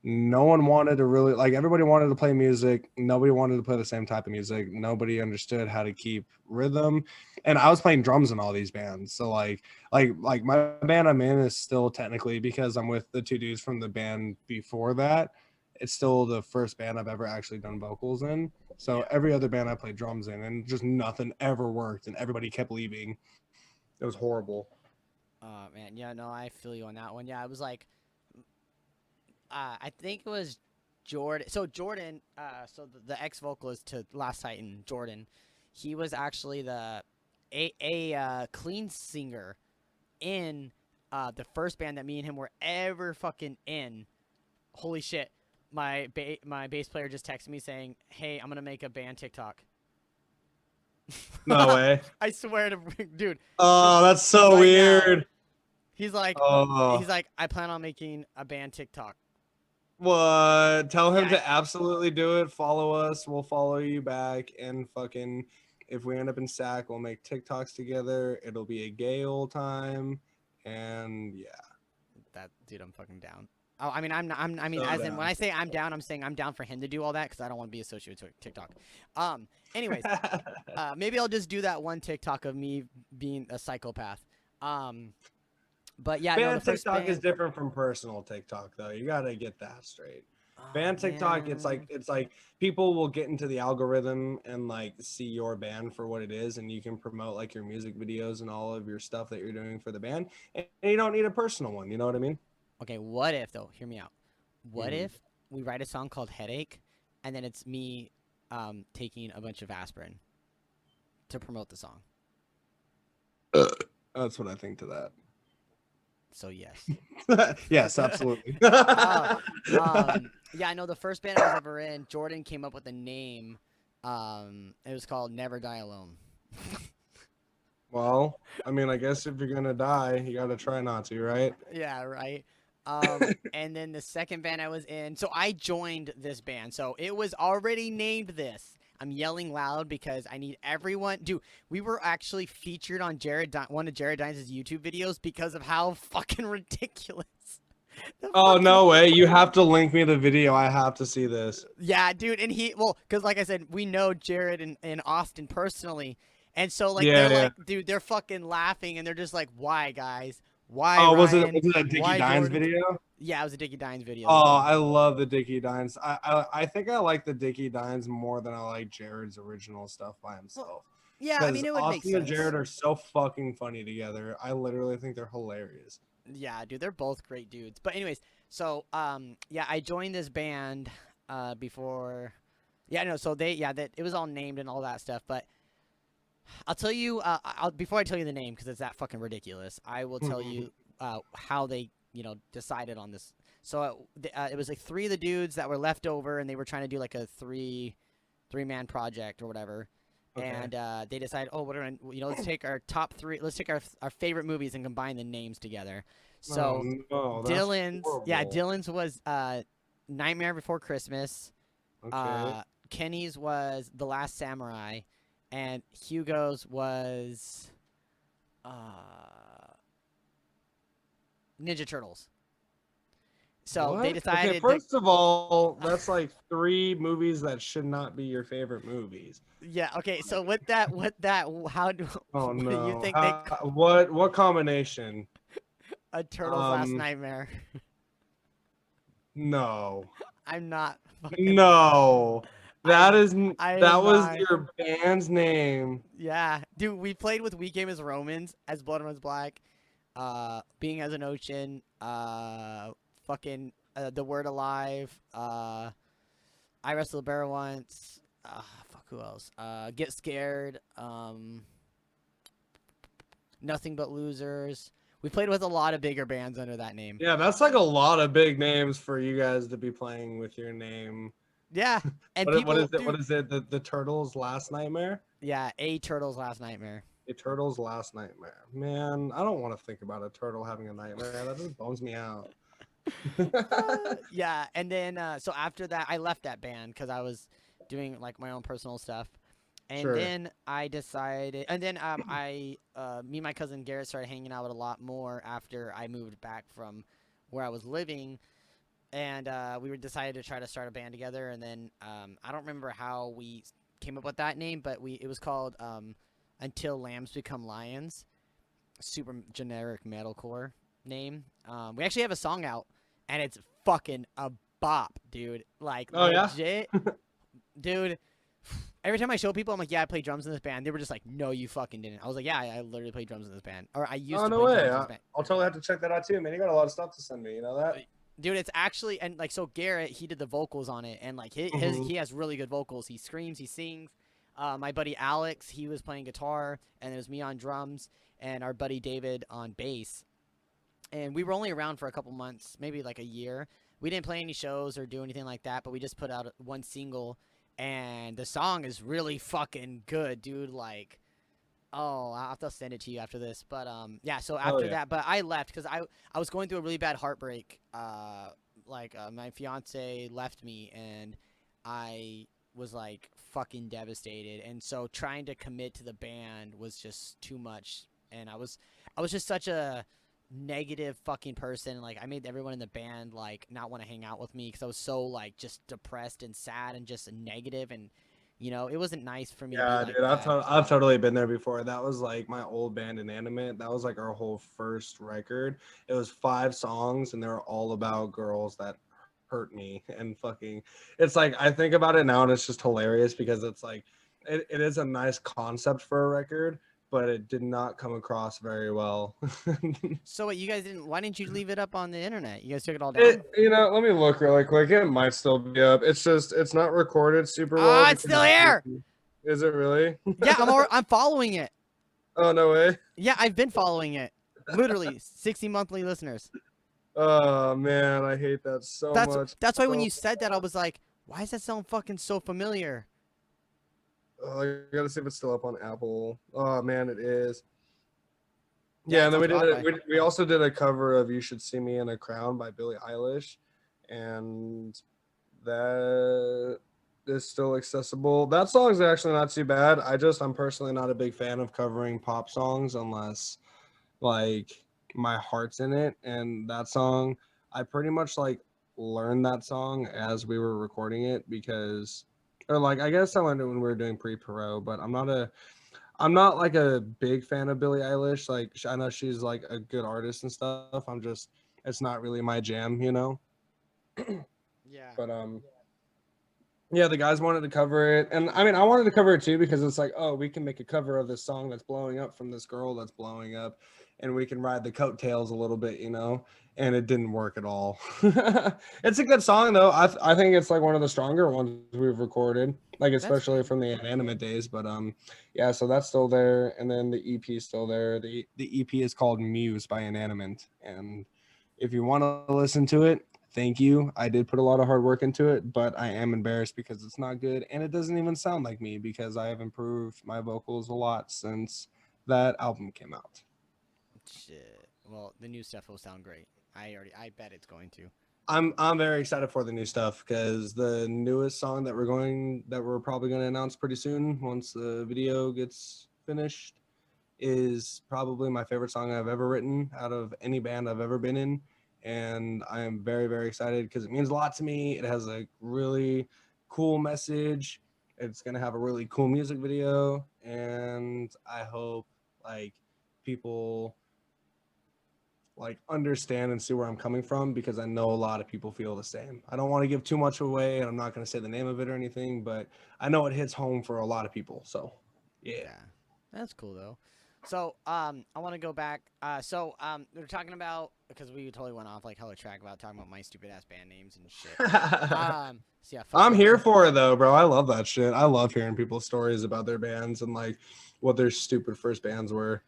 no one wanted to really like everybody wanted to play music, nobody wanted to play the same type of music, nobody understood how to keep rhythm, and I was playing drums in all these bands. So like my band I'm in is still technically, because I'm with the 2 dudes from the band before that, it's still the first band I've ever actually done vocals in. So every other band I played drums in, and just nothing ever worked, and everybody kept leaving. It was horrible. Oh man, yeah, no, I feel you on that one. Yeah, it was like, I think it was Jordan. So Jordan, so the ex vocalist to Last Titan, Jordan, he was actually a clean singer in the first band that me and him were ever fucking in. Holy shit! My bass player just texted me saying, "Hey, I'm gonna make a band TikTok." No way. I swear to dude. Oh, that's so Right weird. now, he's like, Oh, I plan on making a band TikTok. what? Tell him Yeah, to absolutely do it. Follow us. We'll follow you back. And fucking, if we end up in SAC, we'll make TikToks together. It'll be a gay old time. And yeah, that dude, I'm fucking down. Oh, I mean, I mean, so as in when down. I say I'm down, I'm saying I'm down for him to do all that because I don't want to be associated with TikTok. Anyways, maybe I'll just do that one TikTok of me being a psychopath. But yeah, no, the Band first TikTok is band. different from personal TikTok, though. You gotta get that straight. Oh Band TikTok, man. it's like people will get into the algorithm and like see your band for what it is, and you can promote like your music videos and all of your stuff that you're doing for the band, and you don't need a personal one. You know what I mean? Okay, what if though? Hear me out. What Mm-hmm. if we write a song called Headache, and then it's me, taking a bunch of aspirin to promote the song? That's what I think to that. So yes. Yes, absolutely. uh, yeah, I know the first band I was ever in, Jordan came up with a name. It was called Never Die Alone. Well, I mean, I guess if you're gonna die, you gotta try not to, right? Yeah, right. And then the second band I was in, so I joined this band. So it was already named this. I'm yelling loud because I need everyone. Dude, we were actually featured on one of Jared Dines' YouTube videos because of how fucking ridiculous. Oh, no way. You have to link me the video. I have to see this. Yeah, dude, and because like I said, we know Jared and Austin personally, and so like Yeah, they're yeah. like, dude, they're fucking laughing, and they're just like, why, guys? Why, Oh, Ryan? was it a Dickie Why, Dines Jordan? video? Yeah, it was a Dickie Dines video. Oh, I love the Dickie Dines. I think I like the Dickie Dines more than I like Jared's original stuff by himself. Yeah, I Because mean, it would make Austin and sense. Jared are so fucking funny together. I literally think they're hilarious. Yeah, dude, they're both great dudes. But anyways, so yeah, I joined this band before. Yeah, no, so that it was all named and all that stuff. But I'll tell you, before I tell you the name, because it's that fucking ridiculous, I will tell you how they, decided on this. So it was like 3 of the dudes that were left over, and they were trying to do like a three-man project or whatever. Okay. And they decided, oh, let's take our top 3, let's take our favorite movies and combine the names together. So no, Dylan's was Nightmare Before Christmas. Okay. Kenny's was The Last Samurai, and Hugo's was Ninja Turtles. So What? they decided. Okay, first of all, that's like 3 movies that should not be your favorite movies. Yeah. Okay. So with that, how do? Oh What do no! you think What combination? a Turtles Last Nightmare? No. I'm not. Fucking, No. That was not. your band's name. Yeah, dude. We played with We Game as Romans, as Blood Runs Black, Being as an Ocean, fucking The Word Alive, I Wrestled a Bear Once, fuck, who else? Get Scared, Nothing But Losers. We played with a lot of bigger bands under that name. Yeah, that's like a lot of big names for you guys to be playing with your name. Yeah, and What people, is it? dude, What is it? The Turtles' Last Nightmare? yeah, a turtle's last nightmare. A turtle's last nightmare. Man, I don't want to think about a turtle having a nightmare. That just bums me out. Yeah, and then so after that, I left that band because I was doing like my own personal stuff, and Sure. then I decided, and then me and my cousin Garrett started hanging out a lot more after I moved back from where I was living, and we were decided to try to start a band together, and then I don't remember how we came up with that name, but it was called Until Lambs Become Lions, super generic metalcore name. We actually have a song out, and it's fucking a bop, dude. Like Oh yeah. legit, dude. Every time I show people, I'm like, yeah, I play drums in this band. They were just like, no, you fucking didn't. I was like, yeah, I literally play drums in this band, or I used Oh to no play way. drums in this band. I'll totally have to check that out too, man. You got a lot of stuff to send me. You know that? Dude, it's actually, and like, so Garrett, he did the vocals on it, and like he has really good vocals. He screams, he sings. My buddy Alex, he was playing guitar, and it was me on drums, and our buddy David on bass. And we were only around for a couple months, maybe like a year. We didn't play any shows or do anything like that, but we just put out one single, and the song is really fucking good, dude. Like, oh, I'll have to send it to you after this. But yeah. So after that, but I left because I was going through a really bad heartbreak. My fiance left me, and I was like fucking devastated. And so trying to commit to the band was just too much. And I was just such a negative fucking person. Like I made everyone in the band like not want to hang out with me because I was so like just depressed and sad and just negative, and it wasn't nice for me to be Yeah, like dude, that. I've totally been there before. That was like my old band Inanimate. That was like our whole first record. It was 5 songs, and they were all about girls that hurt me and fucking. It's like I think about it now, and it's just hilarious because it's like it is a nice concept for a record, but it did not come across very well. So what, you guys didn't? Why didn't you leave it up on the internet? You guys took it all down? Let me look really quick. It might still be up. It's not recorded super well. It's still here. Is it really? Yeah, I'm following it. Oh no way. Yeah, I've been following it. Literally 60 monthly listeners. Oh man, I hate that so much. That's why when you said that, I was like, why does that sound fucking so familiar? Oh, I gotta see if it's still up on Apple. Oh man, it is. Yeah, and then we also did a cover of "You Should See Me in a Crown" by Billie Eilish, and that is still accessible. That song's actually not too bad. I'm personally not a big fan of covering pop songs unless like my heart's in it. And that song, I pretty much like learned that song as we were recording it I guess I learned it when we were doing pre-pro, but I'm not like a big fan of Billie Eilish. Like I know she's like a good artist and stuff. It's not really my jam, Yeah. But yeah, the guys wanted to cover it, and I mean I wanted to cover it too because it's like, oh, we can make a cover of this song that's blowing up from this girl that's blowing up, and we can ride the coattails a little bit, and it didn't work at all. It's a good song though. I think it's like one of the stronger ones we've recorded, like especially from the Inanimate days. But yeah, so that's still there, and then the EP is still there. The EP is called Muse by Inanimate, and if you want to listen to it, thank you. I did put a lot of hard work into it, but I am embarrassed because it's not good, and it doesn't even sound like me because I have improved my vocals a lot since that album came out. Shit. Well, the new stuff will sound great. I bet it's going to. I'm very excited for the new stuff because the newest song that we're probably going to announce pretty soon once the video gets finished is probably my favorite song I've ever written out of any band I've ever been in. And I am very, very excited because it means a lot to me. It has a really cool message. It's going to have a really cool music video. And I hope like people like understand and see where I'm coming from because I know a lot of people feel the same. I don't want to give too much away, and I'm not going to say the name of it or anything, but I know it hits home for a lot of people. So yeah. That's cool though. So I want to go back. We're talking about, because we totally went off like hella track about talking about my stupid ass band names and shit. I'm here for it though, bro. I love that shit. I love hearing people's stories about their bands and like what their stupid first bands were.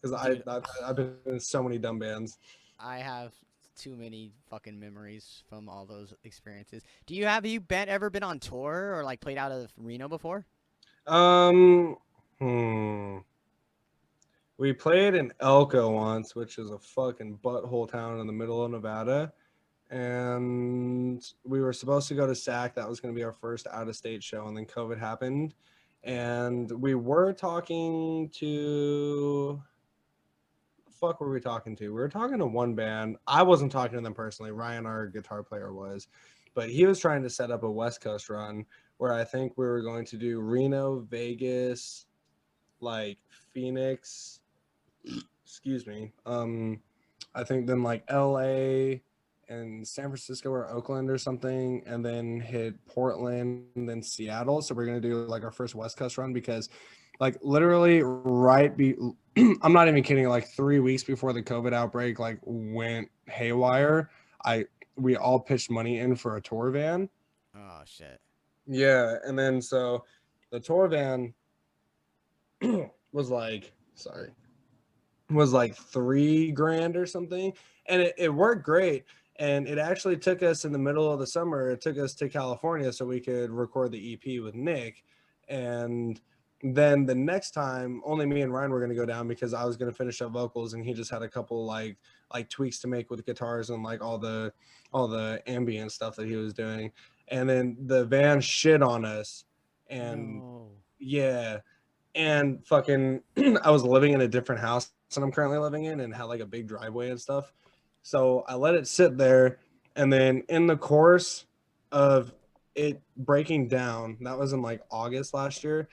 Because I've been in so many dumb bands. I have too many fucking memories from all those experiences. Have you ever been on tour or like played out of Reno before? We played in Elko once, which is a fucking butthole town in the middle of Nevada. And we were supposed to go to SAC. That was going to be our first out-of-state show, and then COVID happened. And we were talking to... fuck were we talking to? We were talking to one band. I wasn't talking to them personally. Ryan, our guitar player, was. But he was trying to set up a West Coast run where I think we were going to do Reno, Vegas, like Phoenix, excuse me. I think then like LA and San Francisco or Oakland or something, and then hit Portland and then Seattle. So we're going to do like our first West Coast run because like literally I'm not even kidding, like 3 weeks before the COVID outbreak like went haywire, we all pitched money in for a tour van. Oh shit. Yeah, and then so the tour van was like $3,000 or something, and it worked great. And it actually took us in the middle of the summer, it took us to California so we could record the EP with Nick. And then the next time only me and Ryan were going to go down because I was going to finish up vocals and he just had a couple like tweaks to make with guitars and like all the ambient stuff that he was doing. And then the van shit on us. And yeah, and fucking I was living in a different house than I'm currently living in and had like a big driveway and stuff. So I let it sit there, and then in the course of it breaking down, that was in like August last year,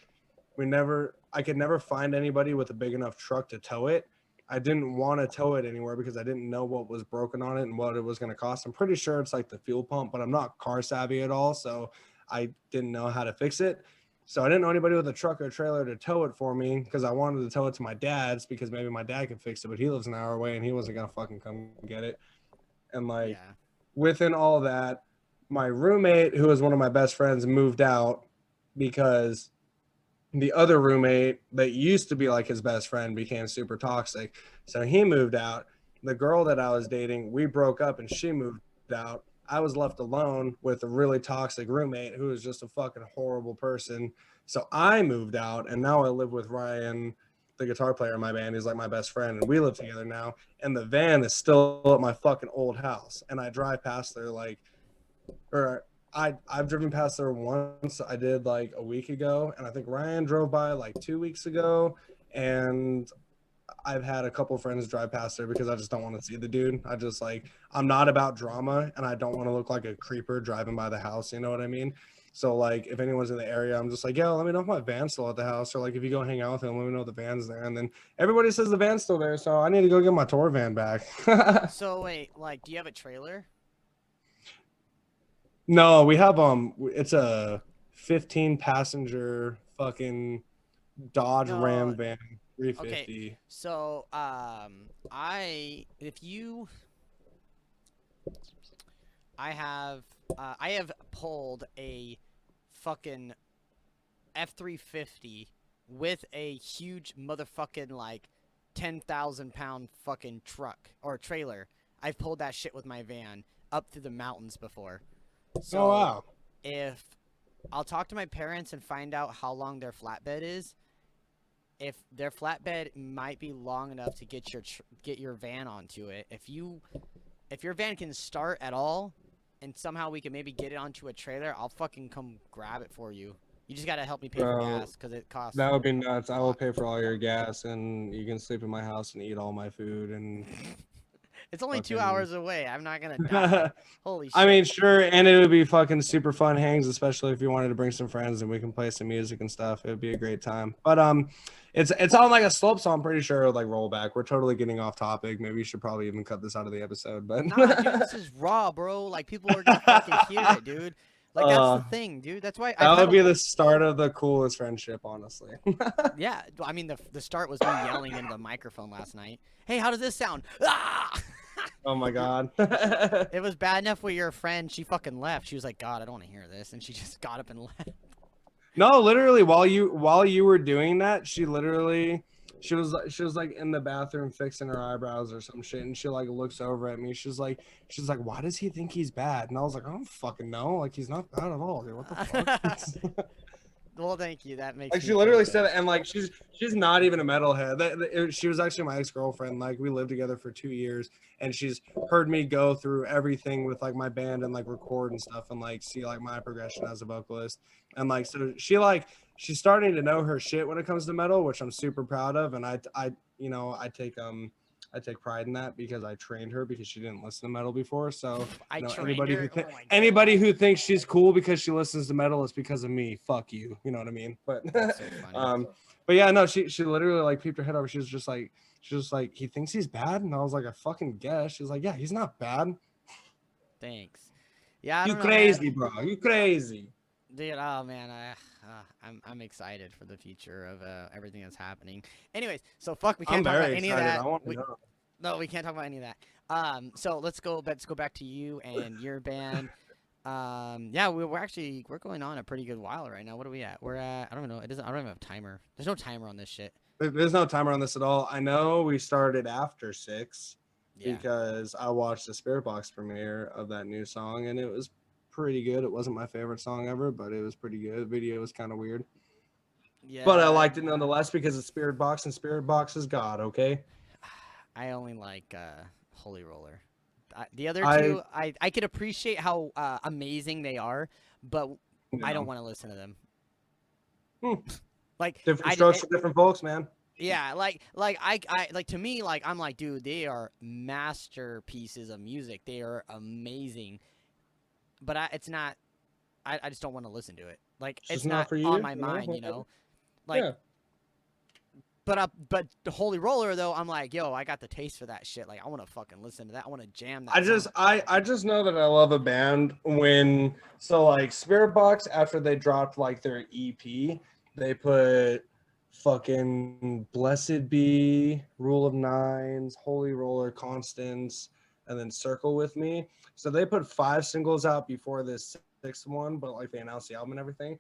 I could never find anybody with a big enough truck to tow it. I didn't want to tow it anywhere because I didn't know what was broken on it and what it was going to cost. I'm pretty sure it's like the fuel pump, but I'm not car savvy at all, so I didn't know how to fix it. So I didn't know anybody with a truck or a trailer to tow it for me because I wanted to tow it to my dad's because maybe my dad could fix it, but he lives an hour away and he wasn't going to fucking come get it. And like within all that, my roommate, who was one of my best friends, moved out because the other roommate that used to be like his best friend became super toxic. So he moved out. The girl that I was dating, we broke up and she moved out. I was left alone with a really toxic roommate who was just a fucking horrible person. So I moved out, and now I live with Ryan, the guitar player in my band. He's like my best friend, and we live together now. And the van is still at my fucking old house, and I drive past there I've driven past there once. I did like a week ago, and I think Ryan drove by like 2 weeks ago, and I've had a couple friends drive past there because I just don't want to see the dude. I'm not about drama, and I don't want to look like a creeper driving by the house. You know what I mean? So like if anyone's in the area, I'm just like, yo, let me know if my van's still at the house, or like if you go hang out with him, let me know the van's there. And then everybody says the van's still there, so I need to go get my tour van back. So wait, like, do you have a trailer? No, we have it's a 15 passenger fucking Dodge Ram van, 350. Okay, so I have pulled a fucking F-350 with a huge motherfucking like 10,000-pound fucking truck or trailer. I've pulled that shit with my van up through the mountains before. So oh wow! If I'll talk to my parents and find out how long their flatbed is. If their flatbed might be long enough to get your van onto it. If your van can start at all, and somehow we can maybe get it onto a trailer, I'll fucking come grab it for you. You just gotta help me pay for gas because it costs. That would be nuts. I will pay for all your gas, and you can sleep in my house and eat all my food and. It's only 2 hours away. I'm not gonna die. Holy shit. I mean, sure, and it would be fucking super fun hangs, especially if you wanted to bring some friends and we can play some music and stuff. It would be a great time. But it's on like a slope, so I'm pretty sure it would like roll back. We're totally getting off topic. Maybe you should probably even cut this out of the episode. But nah, dude, this is raw, bro. Like people are gonna fucking hear it, dude. Like that's the thing, dude. That's why that would be the start of the coolest friendship, honestly. Yeah, I mean the start was me yelling into the microphone last night. Hey, how does this sound? Ah! Oh my god. It was bad enough with your friend. She fucking left. She was like, God, I don't want to hear this, and she just got up and left. No, literally, while you were doing that, she literally she was like in the bathroom fixing her eyebrows or some shit, and she like looks over at me. She's like, why does he think he's bad? And I was like, I don't fucking know. Like he's not bad at all. Dude, what the fuck? Well, thank you. That makes Like me she feel literally good. said it, and like she's not even a metalhead. She was actually my ex-girlfriend. Like we lived together for 2 years, and she's heard me go through everything with like my band and like record and stuff, and like see like my progression as a vocalist. And like so she's starting to know her shit when it comes to metal, which I'm super proud of. And I you know I take pride in that because I trained her because she didn't listen to metal before. So I you know, trained her. Oh my God. anybody who thinks she's cool because she listens to metal is because of me. Fuck you. You know what I mean? But That's so funny. but yeah, no, she literally like peeped her head over. She was just like he thinks he's bad, and I was like, I fucking guess. She's like, yeah, he's not bad. Thanks. Yeah, I You don't know, man. crazy, bro. You crazy. Dude, oh man, I'm excited for the future of everything that's happening. Anyways, so fuck, we I'm can't talk about very any of excited. that. I want to know. No, we can't talk about any of that. So let's go back to you and your band. Yeah, we're going on a pretty good while right now. What are we at? We're at, I don't know. I don't even have a timer. There's no timer on this shit. There's no timer on this at all. I know we started after 6 Yeah. because I watched the Spirit Box premiere of that new song, and it was pretty good. It wasn't my favorite song ever, but it was pretty good. The video was kind of weird. Yeah. But I liked it nonetheless because it's Spirit Box, and Spirit Box is God, okay? I only like Holy Roller. The other two, I could appreciate how amazing they are, but I don't want to listen to them. Like different strokes for different folks, man. Yeah, like I like, to me, like I'm like, dude, they are masterpieces of music. They are amazing, but it's not. I just don't want to listen to it. Like it's not for you, on my mind, you know. Like, yeah. But the Holy Roller though, I'm like, yo, I got the taste for that shit. Like I want to fucking listen to that. I want to jam that. I just know that I love a band when like Spirit Box, after they dropped like their EP, they put fucking Blessed Be, Rule of Nines, Holy Roller, Constance, and then Circle With Me. So they put 5 singles out before this 6th one, but like they announced the album and everything.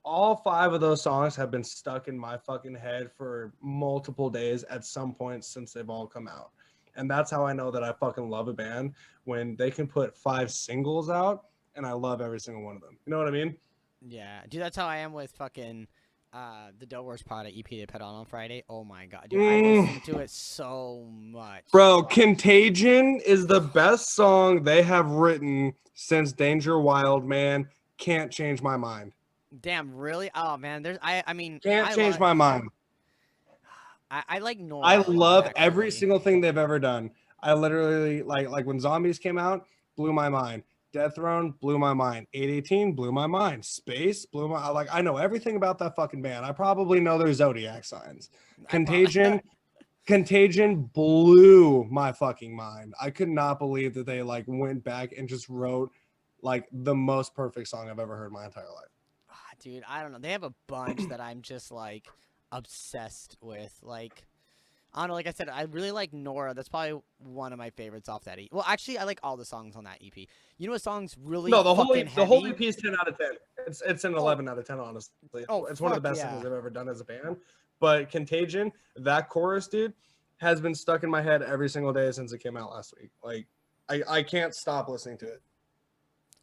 All 5 of those songs have been stuck in my fucking head for multiple days at some point since they've all come out. And that's how I know that I fucking love a band, when they can put 5 singles out and I love every single one of them. You know what I mean? Yeah, dude, that's how I am with fucking the Dope Wars Pod EP they put on Friday. Oh my god, dude, I listened to it so much. Bro, Contagion is the best song they have written since Danger Wild, man. Can't change my mind. Damn, really? Oh man, I mean, can't change my mind. I like Nora. I love every single thing they've ever done. I literally like when Zombies came out, blew my mind. Death Throne blew my mind. 818 blew my mind. Space blew my, like, I know everything about that fucking band. I probably know their zodiac signs. Contagion blew my fucking mind. I could not believe that they like went back and just wrote like the most perfect song I've ever heard in my entire life. Dude, I don't know. They have a bunch that I'm just like obsessed with. Like, I don't know. Like I said, I really like Nora. That's probably one of my favorites off that EP. Well, actually, I like all the songs on that EP. You know what song's really the whole EP is 10 out of 10. It's an 11 out of 10, honestly. It's one of the best things I've ever done as a band. But Contagion, that chorus, dude, has been stuck in my head every single day since it came out last week. Like, I can't stop listening to it.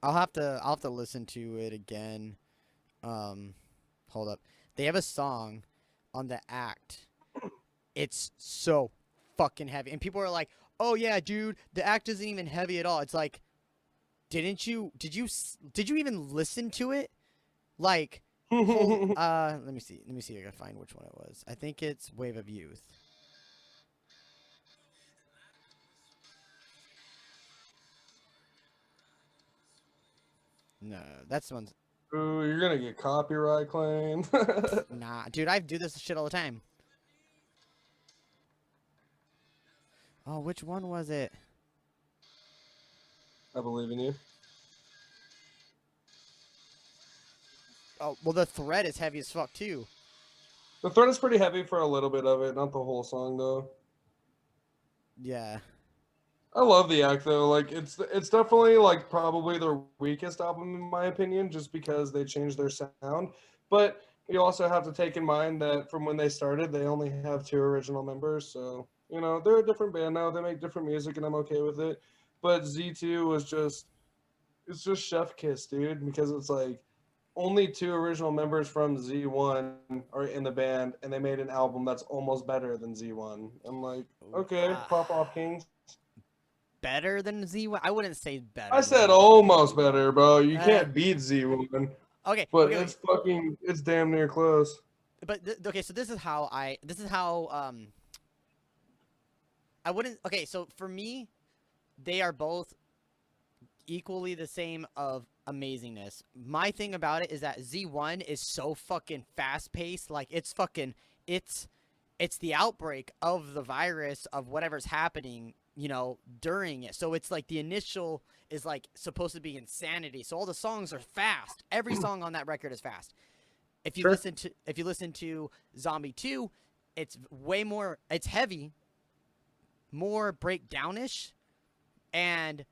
I'll have to listen to it again. Hold up. They have a song on the Act. It's so fucking heavy. And people are like, "Oh yeah, dude, the Act isn't even heavy at all." It's like, did you even listen to it? Like, let me see if I can find which one it was. I think it's Wave of Youth. No, that's the one. Ooh, you're gonna get copyright claim. Nah, dude, I do this shit all the time. Oh, which one was it? I believe in you. Oh, well, the thread is heavy as fuck too. The thread is pretty heavy for a little bit of it, not the whole song though. Yeah. I love the Act though. Like it's definitely probably their weakest album in my opinion, just because they changed their sound. But you also have to take in mind that from when they started, they only have 2 original members. So, they're a different band now. They make different music, and I'm okay with it. But Z2 was it's just chef kiss, dude, because it's like only 2 original members from Z1 are in the band, and they made an album that's almost better than Z1. I'm like, okay, pop off, Kings. Better than Z1? I wouldn't say better I than said Z1. almost better, bro. You Uh, can't beat Z1, okay, but okay, okay. it's damn near close. But okay, so this is how I wouldn't. Okay, so for me, they are both equally the same of amazingness. My thing about it is that Z1 is so fucking fast paced. Like it's it's the outbreak of the virus of whatever's happening, during it. So it's like the initial is like supposed to be insanity. So all the songs are fast. Every song on that record is fast. Sure. If you listen to Zombie 2, it's way more, it's heavy, more breakdownish, and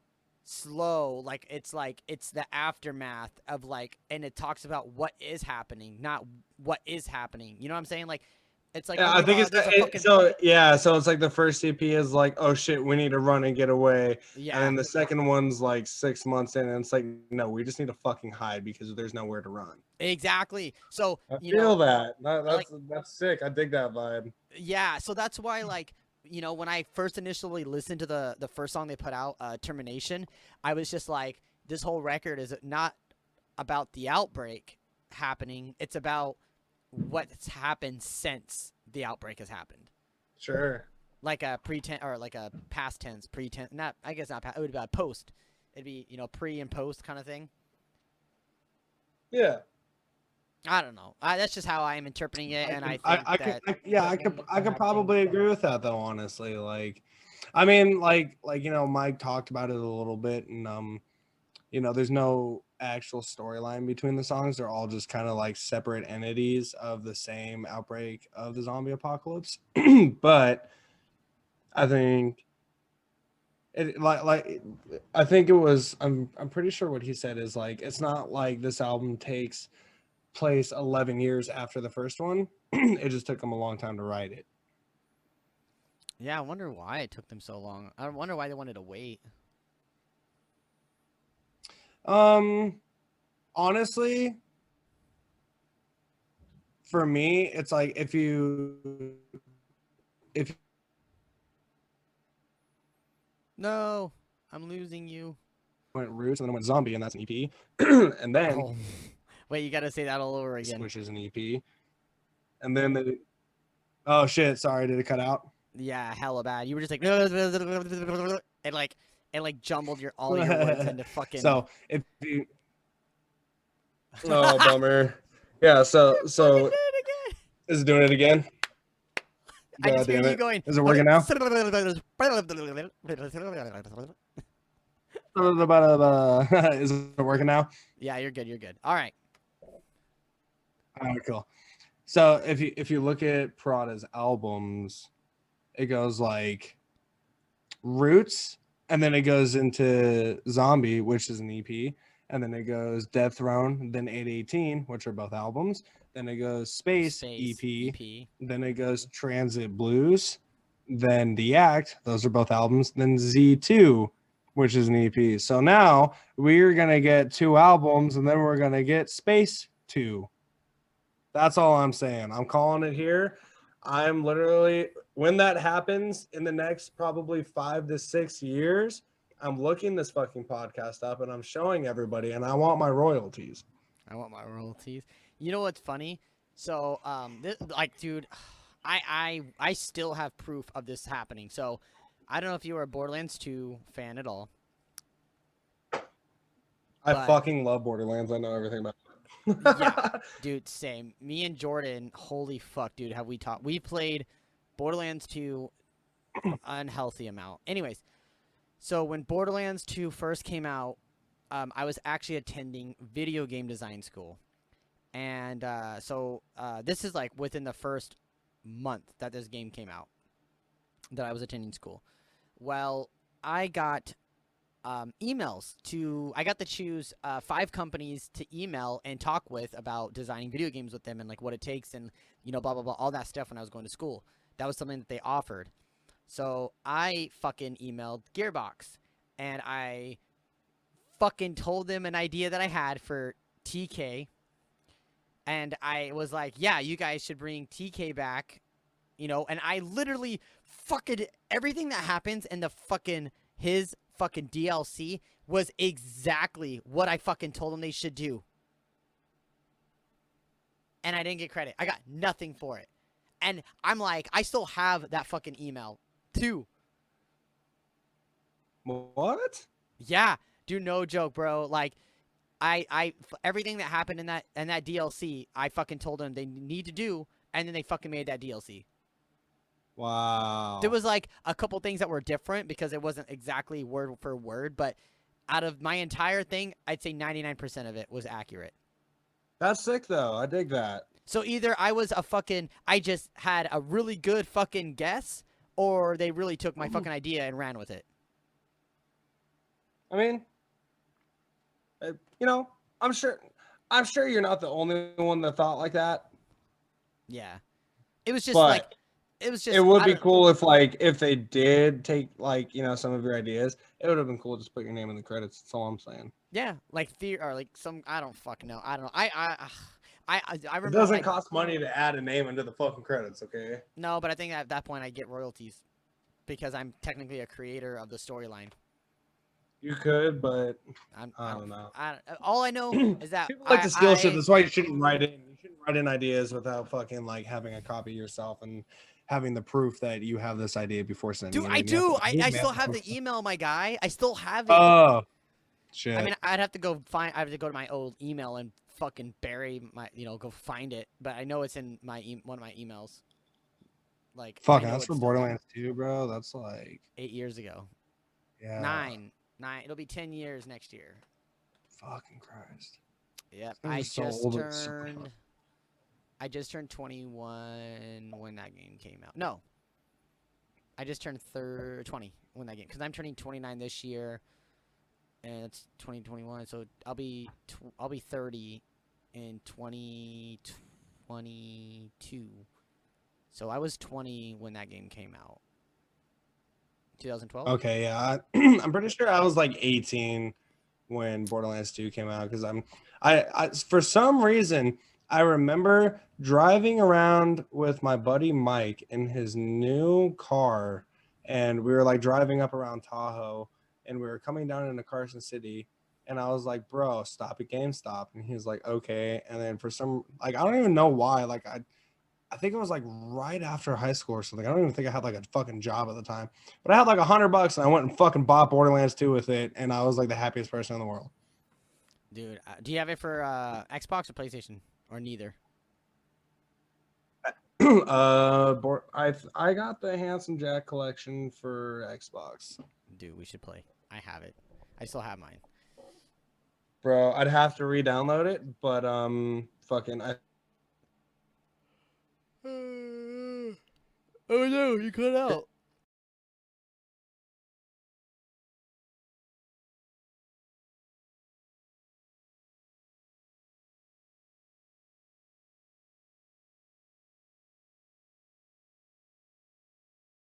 slow. Like it's the aftermath of and it talks about what is happening, not what is happening. You know what I'm saying? Like it's like, Yeah, oh I my think god, there's a fucking so it's like the first EP is like, oh shit, we need to run and get away. And yeah. then the second one's like 6 months in, and it's like, no, we just need to fucking hide because there's nowhere to run. Exactly. So, I feel that. like That's sick. I dig that vibe. yeah, so that's why when I first initially listened to the first song they put out, Termination, I was just like, this whole record is not about the outbreak happening. It's about what's happened since the outbreak has happened. Sure. Like a pretense or like a past tense, pretense. Not, I guess not. It would be a post. It'd be pre and post kind of thing. Yeah. I don't know. That's just how I am interpreting it, and I could probably agree with that though. Honestly, I mean, Mike talked about it a little bit, and there's no actual storyline between the songs. They're all just kind of like separate entities of the same outbreak of the zombie apocalypse. But I think I think it was. I'm pretty sure what he said is like it's not like this album takes place 11 years after the first one. It just took them a long time to write it. Yeah, I wonder why it took them so long. I wonder why they wanted to wait. Honestly, for me, it's like if No, I'm losing you. went Roots and then went Zombie, and that's an EP, and then Oh. Wait, you got to say that all over again. which is an EP, and then oh shit, sorry, did it cut out? Yeah, hella bad. You were just like and like jumbled all your words into fucking. So if you oh bummer. Yeah, so is it doing it again? I just hear you going. Is it working now? Is it working now? Yeah, you're good. You're good. All right. All right, cool. So if you look at Prada's albums, it goes like Roots, and then it goes into Zombie, which is an EP, and then it goes Death Throne, then 818, which are both albums. Then it goes Space EP. Then it goes Transit Blues. Then The Act, those are both albums. Then Z2, which is an EP. So now we're going to get 2 albums, and then we're going to get Space 2. That's all I'm saying. I'm calling it here. I'm literally, when that happens in the next probably 5 to 6 years, I'm looking this fucking podcast up and I'm showing everybody, and I want my royalties. You know what's funny? So, dude, I still have proof of this happening. So, I don't know if you were a Borderlands 2 fan at all. I fucking love Borderlands. I know everything about it. Yeah, dude, same. Me and Jordan, holy fuck, dude, have we talked? We played Borderlands 2 unhealthy amount. Anyways, so when Borderlands 2 first came out, I was actually attending video game design school. And this is like within the first month that this game came out that I was attending school. Well, I got emails to. I got to choose 5 companies to email and talk with about designing video games with them and like what it takes and blah blah blah, all that stuff when I was going to school. That was something that they offered. So I fucking emailed Gearbox and I fucking told them an idea that I had for TK. And I was like, yeah, you guys should bring TK back, and I literally fucking everything that happens in the fucking his fucking DLC was exactly what I fucking told them they should do. And I didn't get credit. I got nothing for it. And I'm like, I still have that fucking email too. What? Yeah, dude, no joke, bro. Like, everything that happened in that DLC, I fucking told them they need to do, and then they fucking made that DLC. Wow. There was like a couple things that were different because it wasn't exactly word for word, but out of my entire thing, I'd say 99% of it was accurate. That's sick though. I dig that. So either I just had a really good fucking guess, or they really took my fucking idea and ran with it. I mean, I'm sure you're not the only one that thought like that. Yeah. It was just it would be cool if they did take some of your ideas. It would have been cool to just put your name in the credits. That's all I'm saying. Yeah, like some, I don't fucking know. I don't know. I remember it doesn't cost money to add a name into the fucking credits, okay? No, but I think at that point I get royalties because I'm technically a creator of the storyline. You could, but I don't know. All I know is that people like to steal shit. That's why you shouldn't write in. You shouldn't write in ideas without fucking having a copy yourself and having the proof that you have this idea before sending. Dude, I do. I still have the email, my guy. I still have it. Oh, shit. I mean, I have to go to my old email and fucking bury my, go find it. But I know it's in one of my emails. Fuck, that's for Borderlands 2, bro. That's 8 years ago. Yeah. 9. It'll be 10 years next year. Fucking Christ. Yep. I just turned 21 when that game came out. No. I just turned 20 when that game, because I'm turning 29 this year, and it's 2021. So I'll be 30 in 2022. So I was 20 when that game came out. 2012. Okay, yeah, I'm pretty sure I was 18 when Borderlands 2 came out, because I for some reason I remember driving around with my buddy Mike in his new car, and we were driving up around Tahoe, and we were coming down into Carson City, and I was like, bro, stop at GameStop, and he was like, okay, and then for some I don't even know why, I think it was right after high school or something. I don't even think I had a fucking job at the time, but I had $100 and I went and fucking bought Borderlands 2 with it. And I was the happiest person in the world. Dude, do you have it for Xbox or PlayStation or neither? I got the Handsome Jack collection for Xbox. Dude, we should play. I have it. I still have mine. Bro, I'd have to re-download it, but fucking Oh no, you cut out.